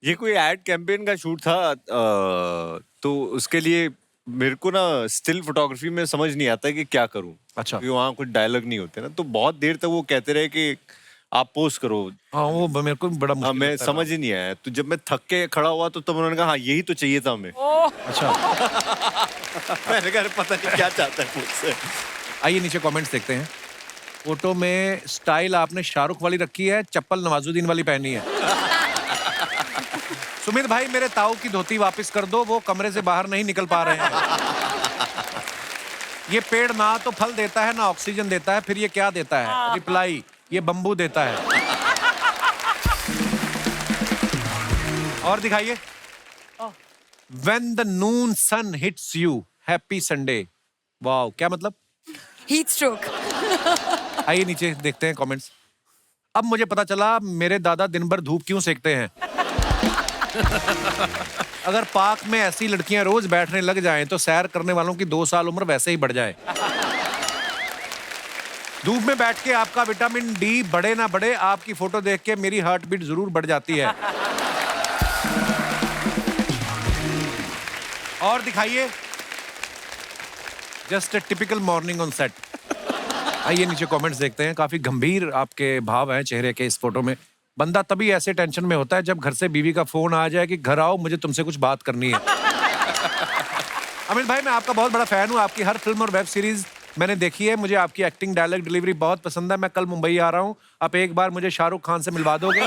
ये कोई एड कैंपेन का शूट था, तो उसके लिए मेरे को ना स्टिल फोटोग्राफी में समझ नहीं आता कि क्या करूं। अच्छा। क्योंकि वहाँ कुछ डायलॉग नहीं होते ना, तो बहुत देर तक वो कहते रहे कि आप पोस्ट करो। हाँ, वो मेरे को बड़ा मुश्किल मैं लगता समझ ही नहीं आया। तो जब मैं थक के खड़ा हुआ तो तब उन्होंने कहा हाँ यही तो चाहिए था हमें। अच्छा। मैंने कहा पता नहीं क्या चाहता है मुझसे। आइए नीचे कमेंट्स देखते हैं। फोटो में स्टाइल आपने शाहरुख वाली रखी है, चप्पल नवाजुद्दीन वाली पहनी है। सुमित भाई, मेरे ताऊ की धोती वापस कर दो, वो कमरे से बाहर नहीं निकल पा रहे हैं। ये पेड़ ना तो फल देता है ना ऑक्सीजन देता है, फिर ये क्या देता है? रिप्लाई, ये बंबू देता है। और दिखाइए। When the noon sun hits you, happy Sunday। Wow, क्या मतलब? Heat stroke. आइए नीचे देखते हैं कमेंट्स। अब मुझे पता चला मेरे दादा दिन भर धूप क्यों सेकते हैं। अगर पार्क में ऐसी लड़कियां रोज बैठने लग जाएं तो सैर करने वालों की 2 साल उम्र वैसे ही बढ़ जाए। धूप में बैठ के आपका विटामिन डी बढ़े ना बढ़े, आपकी फोटो देख के मेरी हार्ट बीट जरूर बढ़ जाती है। और दिखाइए। Just a typical morning on set. आइए नीचे कमेंट्स देखते हैं। काफी गंभीर आपके भाव हैं चेहरे के इस फोटो में। बंदा तभी ऐसे टेंशन में होता है जब घर से बीवी का फोन आ जाए कि घर आओ, मुझे तुमसे कुछ बात करनी है। अमित भाई, मैं आपका बहुत बड़ा फैन हूँ। आपकी हर फिल्म और वेब सीरीज मैंने देखी है। मुझे आपकी एक्टिंग, डायलॉग डिलीवरी बहुत पसंद है। मैं कल मुंबई आ रहा हूँ, आप एक बार मुझे शाहरुख खान से मिलवा दोगे?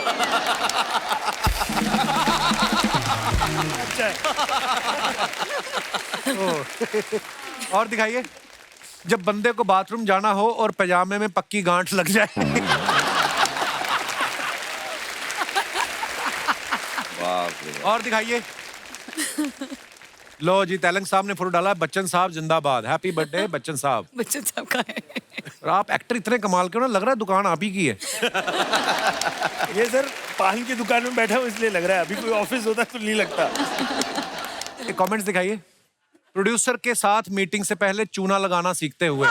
और दिखाइए, जब बंदे को बाथरूम जाना हो और पजामे में पक्की गांठ लग जाए। बाप रे। और दिखाइए। लो जी, तेलंग साहब ने फोटो डाला, बच्चन साहब जिंदाबाद, हैप्पी बर्थडे बच्चन साहब। बच्चन साहब का है। और आप एक्टर इतने कमाल के हो ना, लग रहा है दुकान आप ही की है। ये सर पान की दुकान में बैठा हूँ इसलिए लग रहा है, अभी कोई ऑफिस होता तो नहीं लगता। कमेंट्स दिखाइए। प्रोड्यूसर के साथ मीटिंग से पहले चूना लगाना सीखते हुए।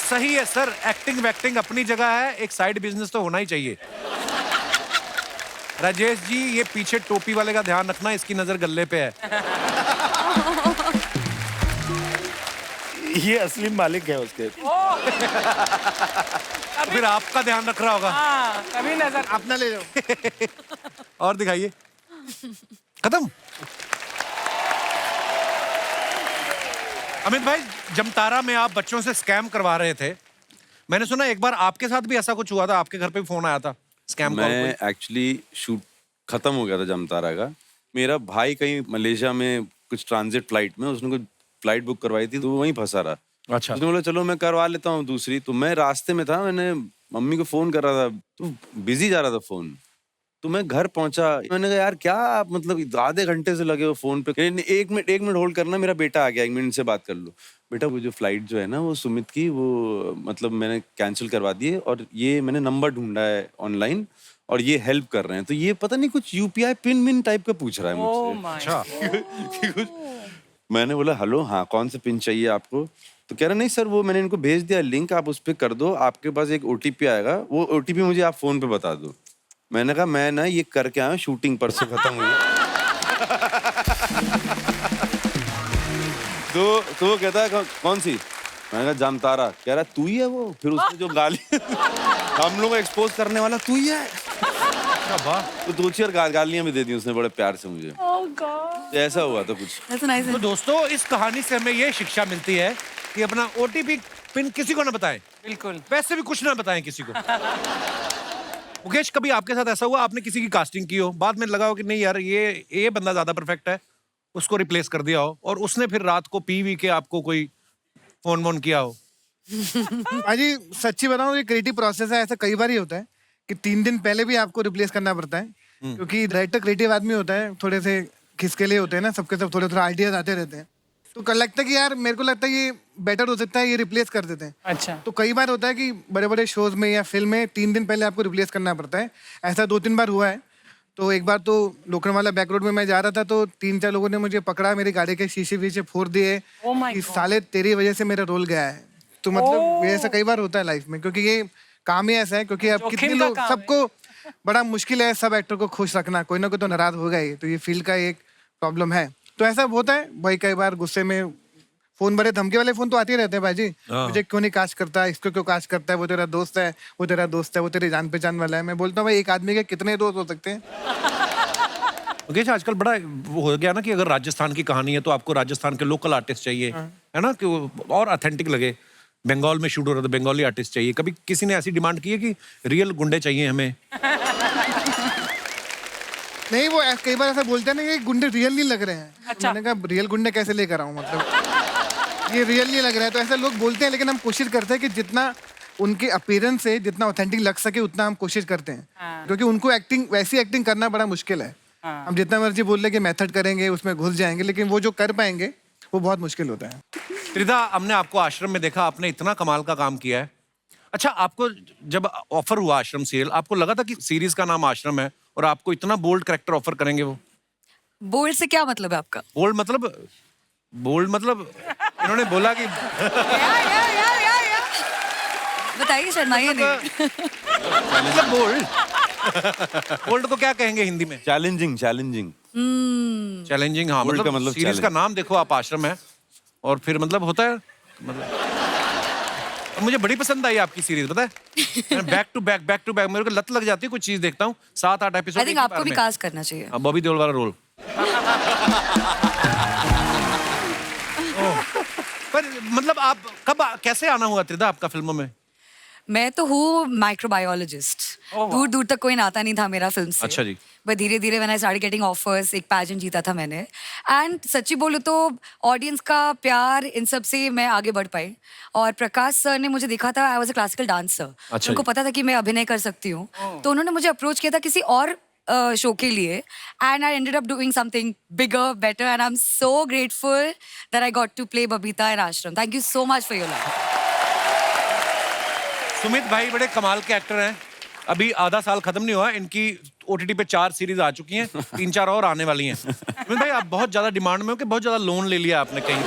सही है सर, एक्टिंग वैक्टिंग अपनी जगह है, एक साइड बिजनेस तो होना ही चाहिए। राजेश जी, ये पीछे टोपी वाले का ध्यान रखना, इसकी नजर गल्ले पे है। ये असली मालिक है उसके। तो फिर आपका ध्यान रख रहा होगा। हाँ, कभी नजर अपना ले जाओ। और दिखाइए। खत्म। अमित भाई, जमतारा में आप बच्चों से स्कैम करवा रहे थे। मैंने सुना एक बार आपके साथ भी ऐसा कुछ हुआ था, आपके घर पे भी फोन आया था स्कैम कॉल। मैं एक्चुअली शूट खत्म हो गया था जमतारा का। मेरा भाई कहीं मलेशिया में कुछ ट्रांजिट फ्लाइट में, उसने कुछ फ्लाइट बुक करवाई थी, तो वो वहीं फंसा रहा। अच्छा। उसने बोला चलो मैं करवा लेता हूँ दूसरी। तो मैं रास्ते में था, मैंने मम्मी को फोन कर रहा था, तो बिजी जा रहा था फोन। तो मैं घर पहुंचा, मैंने कहा यार क्या आप मतलब आधे घंटे से लगे हो फोन पे। एक मिनट होल्ड करना, मेरा बेटा आ गया, 1 मिनट से बात कर लो। बेटा वो जो फ्लाइट जो है ना वो सुमित की, वो मतलब मैंने कैंसिल करवा दी है, और ये मैंने नंबर ढूंढा है ऑनलाइन और ये हेल्प कर रहे हैं। तो ये पता नहीं कुछ यूपीआई पिन विन टाइप का पूछ रहा है मुझसे। अच्छा। मैंने बोला हेलो, हाँ कौन सा पिन चाहिए आपको? तो कह रहा नहीं सर, वो मैंने इनको भेज दिया लिंक, आप उस पर कर दो, आपके पास एक ओटीपी आएगा, वो ओटीपी मुझे आप फोन पे बता दो। मैंने कहा मैं ना ये करके आया, शूटिंग परसों खत्म हुई। तो वो कहता है कौन सी? मैंने कहा जामतारा। कह रहा तू ही है वो? फिर उसने जो गाली हम लोग एक्सपोज करने वाला तू ही है। तो 2-4 गालियां भी दे दी उसने बड़े प्यार से मुझे। तो ऐसा हुआ था कुछ। तो दोस्तों, इस कहानी से हमें ये शिक्षा मिलती है कि अपना ओटीपी पिन किसी को ना बताएं। बिल्कुल। वैसे भी कुछ ना बताएं किसी को। मुकेश, कभी आपके साथ ऐसा हुआ आपने किसी की कास्टिंग की हो, बाद में लगा हो कि नहीं यार ये बंदा ज्यादा परफेक्ट है, उसको रिप्लेस कर दिया हो, और उसने फिर रात को पी के आपको कोई फोन वोन किया हो? भाजी सच्ची बताऊं, ये क्रिएटिव प्रोसेस है। ऐसा कई बार ही होता है कि 3 दिन पहले भी आपको रिप्लेस करना पड़ता है, क्योंकि डायरेक्टर क्रिएटिव आदमी होता है, थोड़े से खिसकेले होते हैं ना, सबके सब थोड़े थोड़े आइडियाज आते रहते हैं। तो कल लगता है कि यार मेरे को लगता है ये बेटर हो सकता है, ये रिप्लेस कर देते हैं। अच्छा। तो कई बार होता है कि बड़े बड़े शोज में या फिल्म में 3 दिन पहले आपको रिप्लेस करना पड़ता है। ऐसा 2-3 बार हुआ है। तो एक बार तो लोखंडवाला बैक रोड में मैं जा रहा था, तो 3-4 लोगों ने मुझे पकड़ा, मेरी गाड़ी के शीशे वीशे फोड़ दिए कि साले तेरी वजह से मेरा रोल गया है। तो मतलब ये ऐसा कई बार होता है लाइफ में, क्योंकि ये काम ही ऐसा है। क्योंकि अब कितने लोग, सबको बड़ा मुश्किल है सब एक्टर को खुश रखना, कोई ना कोई तो नाराज होगा ही। तो ये फील्ड का एक प्रॉब्लम है। तो ऐसा होता है भाई, कई बार गुस्से में फोन, बड़े धमकी वाले फोन तो आते ही रहते हैं भाजी। मुझे क्यों नहीं कास्ट करता, इसको क्यों कास्ट करता है, वो तेरा दोस्त है, वो तेरा दोस्त है, वो तेरी जान पहचान वाला है। मैं बोलता हूँ भाई, एक आदमी के कितने दोस्त हो सकते हैं? मुकेश, आजकल बड़ा वो हो गया ना कि अगर राजस्थान की कहानी है तो आपको राजस्थान के लोकल आर्टिस्ट चाहिए, है ना, कि वो और ऑथेंटिक लगे। बंगाल में शूट हो रहा था, बंगाली आर्टिस्ट चाहिए। कभी किसी ने ऐसी डिमांड की है कि रियल गुंडे चाहिए हमें? नहीं, वो कई बार ऐसा बोलते हैं ना कि गुंडे रियल नहीं लग रहे हैं। अच्छा। मैंने कहा रियल गुंडे कैसे लेकर आऊं, मतलब ये रियल नहीं लग रहा है। तो ऐसे लोग बोलते हैं, लेकिन हम कोशिश करते हैं कि जितना उनके अपीयरेंस से जितना ऑथेंटिक लग सके उतना हम कोशिश करते हैं। क्योंकि उनको एक्टिंग, वैसी एक्टिंग करना बड़ा मुश्किल है। हम जितना मर्जी बोल रहे कि मेथड करेंगे, उसमें घुस जाएंगे, लेकिन वो जो कर पाएंगे वो बहुत मुश्किल होता है। त्रिधा, हमने आपको आश्रम में देखा, आपने इतना कमाल का काम किया है। अच्छा, आपको जब ऑफर हुआ आश्रम सीरियल, आपको लगा था कि सीरीज का नाम आश्रम है और आपको इतना बोल्ड कैरेक्टर ऑफर करेंगे? वो बोल्ड से क्या मतलब है आपका? बोल्ड मतलब इन्होंने बोला कि बताइए, शर्माइए नहीं। मतलब बोल्ड को क्या कहेंगे हिंदी में? चैलेंजिंग। हाँ, Bold का मतलब सीरीज का नाम देखो आप, आश्रम है, और फिर मतलब होता है मतलब और मुझे बड़ी पसंद आई आपकी सीरीज, पता है बैक टू बैक मेरे को लत लग जाती है, कुछ चीज देखता हूँ 7-8 एपिसोड। आई थिंक आपको भी कास्ट करना चाहिए। बॉबी देओल वाला रोल। पर मतलब आप कब कैसे आना हुआ त्रिदा आपका फिल्मों में? मैं तो हूँ माइक्रोबायोलॉजिस्ट, दूर दूर तक कोई नाता नहीं था मेरा फिल्म से। अच्छा जी। बट धीरे धीरे when I started getting offers, एक पैजेंट जीता था मैंने, एंड सच्ची बोलूँ तो ऑडियंस का प्यार इन सब से मैं आगे बढ़ पाई। और प्रकाश सर ने मुझे देखा था, I was a classical dancer, अच्छा उनको जी। पता था कि मैं अभिनय कर सकती हूँ, तो उन्होंने मुझे अप्रोच किया था किसी और शो के लिए, and I ended up doing something bigger better, and I am so grateful that I got to play Babita in Aashram. Thank you so much for your love. Sumit भाई बड़े कमाल के एक्टर हैं। अभी आधा साल खत्म नहीं हुआ, इनकी ओटीटी पे 4 सीरीज आ चुकी हैं, 3-4 और आने वाली हैं। सुमित भाई आप बहुत ज्यादा डिमांड में हो कि बहुत ज्यादा लोन ले लिया आपने कहीं,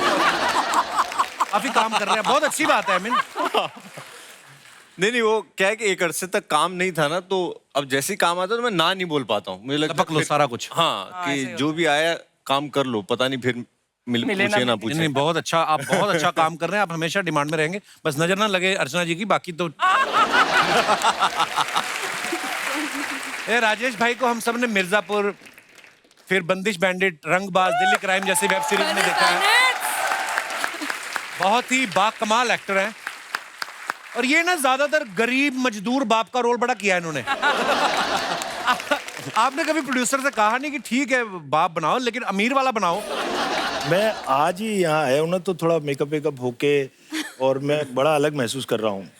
काफी काम कर रहे हैं, बहुत अच्छी बात है। आई मीन नहीं वो क्या है कि एक अरसे तक काम नहीं था ना, तो अब जैसे ही काम आता है तो मैं ना नहीं बोल पाता हूँ, मुझे लगता लपक लो सारा कुछ। हाँ कि जो भी आया काम कर लो, पता नहीं फिर पूछे ना पूछे। नहीं बहुत अच्छा, आप बहुत अच्छा काम कर रहे हैं, आप हमेशा डिमांड में रहेंगे, बस नजर ना लगे अर्चना जी की, बाकी तो ए राजेश भाई को हम सब ने मिर्जापुर, फिर बंदिश बैंडिट, रंगबाज, दिल्ली क्राइम जैसी वेब सीरीज में देखा है। बहुत ही बाकमाल एक्टर हैं, और ये ना ज्यादातर गरीब मजदूर बाप का रोल बड़ा किया है इन्होंने। आपने कभी प्रोड्यूसर से कहा नहीं कि ठीक है बाप बनाओ लेकिन अमीर वाला बनाओ? मैं आज ही यहाँ आया हूँ ना, तो थोड़ा मेकअप वेकअप होके और मैं बड़ा अलग महसूस कर रहा हूँ।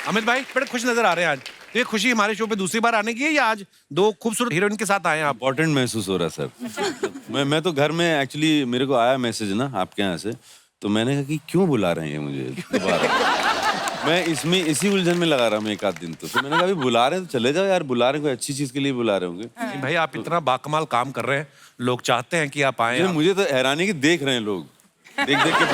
अमित भाई बड़े खुश नजर आ रहे हैं आज, तो ये खुशी हमारे शो पे दूसरी बार आने की है या आज 2 खूबसूरत हीरोइन के साथ आए हैं आप? इम्पोर्टेंट महसूस हो रहा है सर। मैं तो घर में एक्चुअली मेरे को आया मैसेज ना आपके यहाँ से, तो मैंने कहा कि क्यों बुला रहे हैं मुझे दोबारा। मैं इसमें इसी उलझन में लगा रहा हूँ एक आध दिन, तो फिर मैंने कहा अभी बुला रहे हैं तो चले जाओ यार, बुला रहे हैं कोई अच्छी चीज के लिए बुला रहे होंगे। नहीं भाई आप इतना बाकमाल काम कर रहे हैं, लोग चाहते हैं कि आप आए। मुझे तो हैरानी कि देख रहे हैं लोग, देख देख के।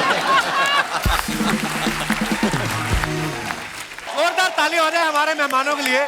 जोरदार ताली हो जाए हमारे मेहमानों के लिए।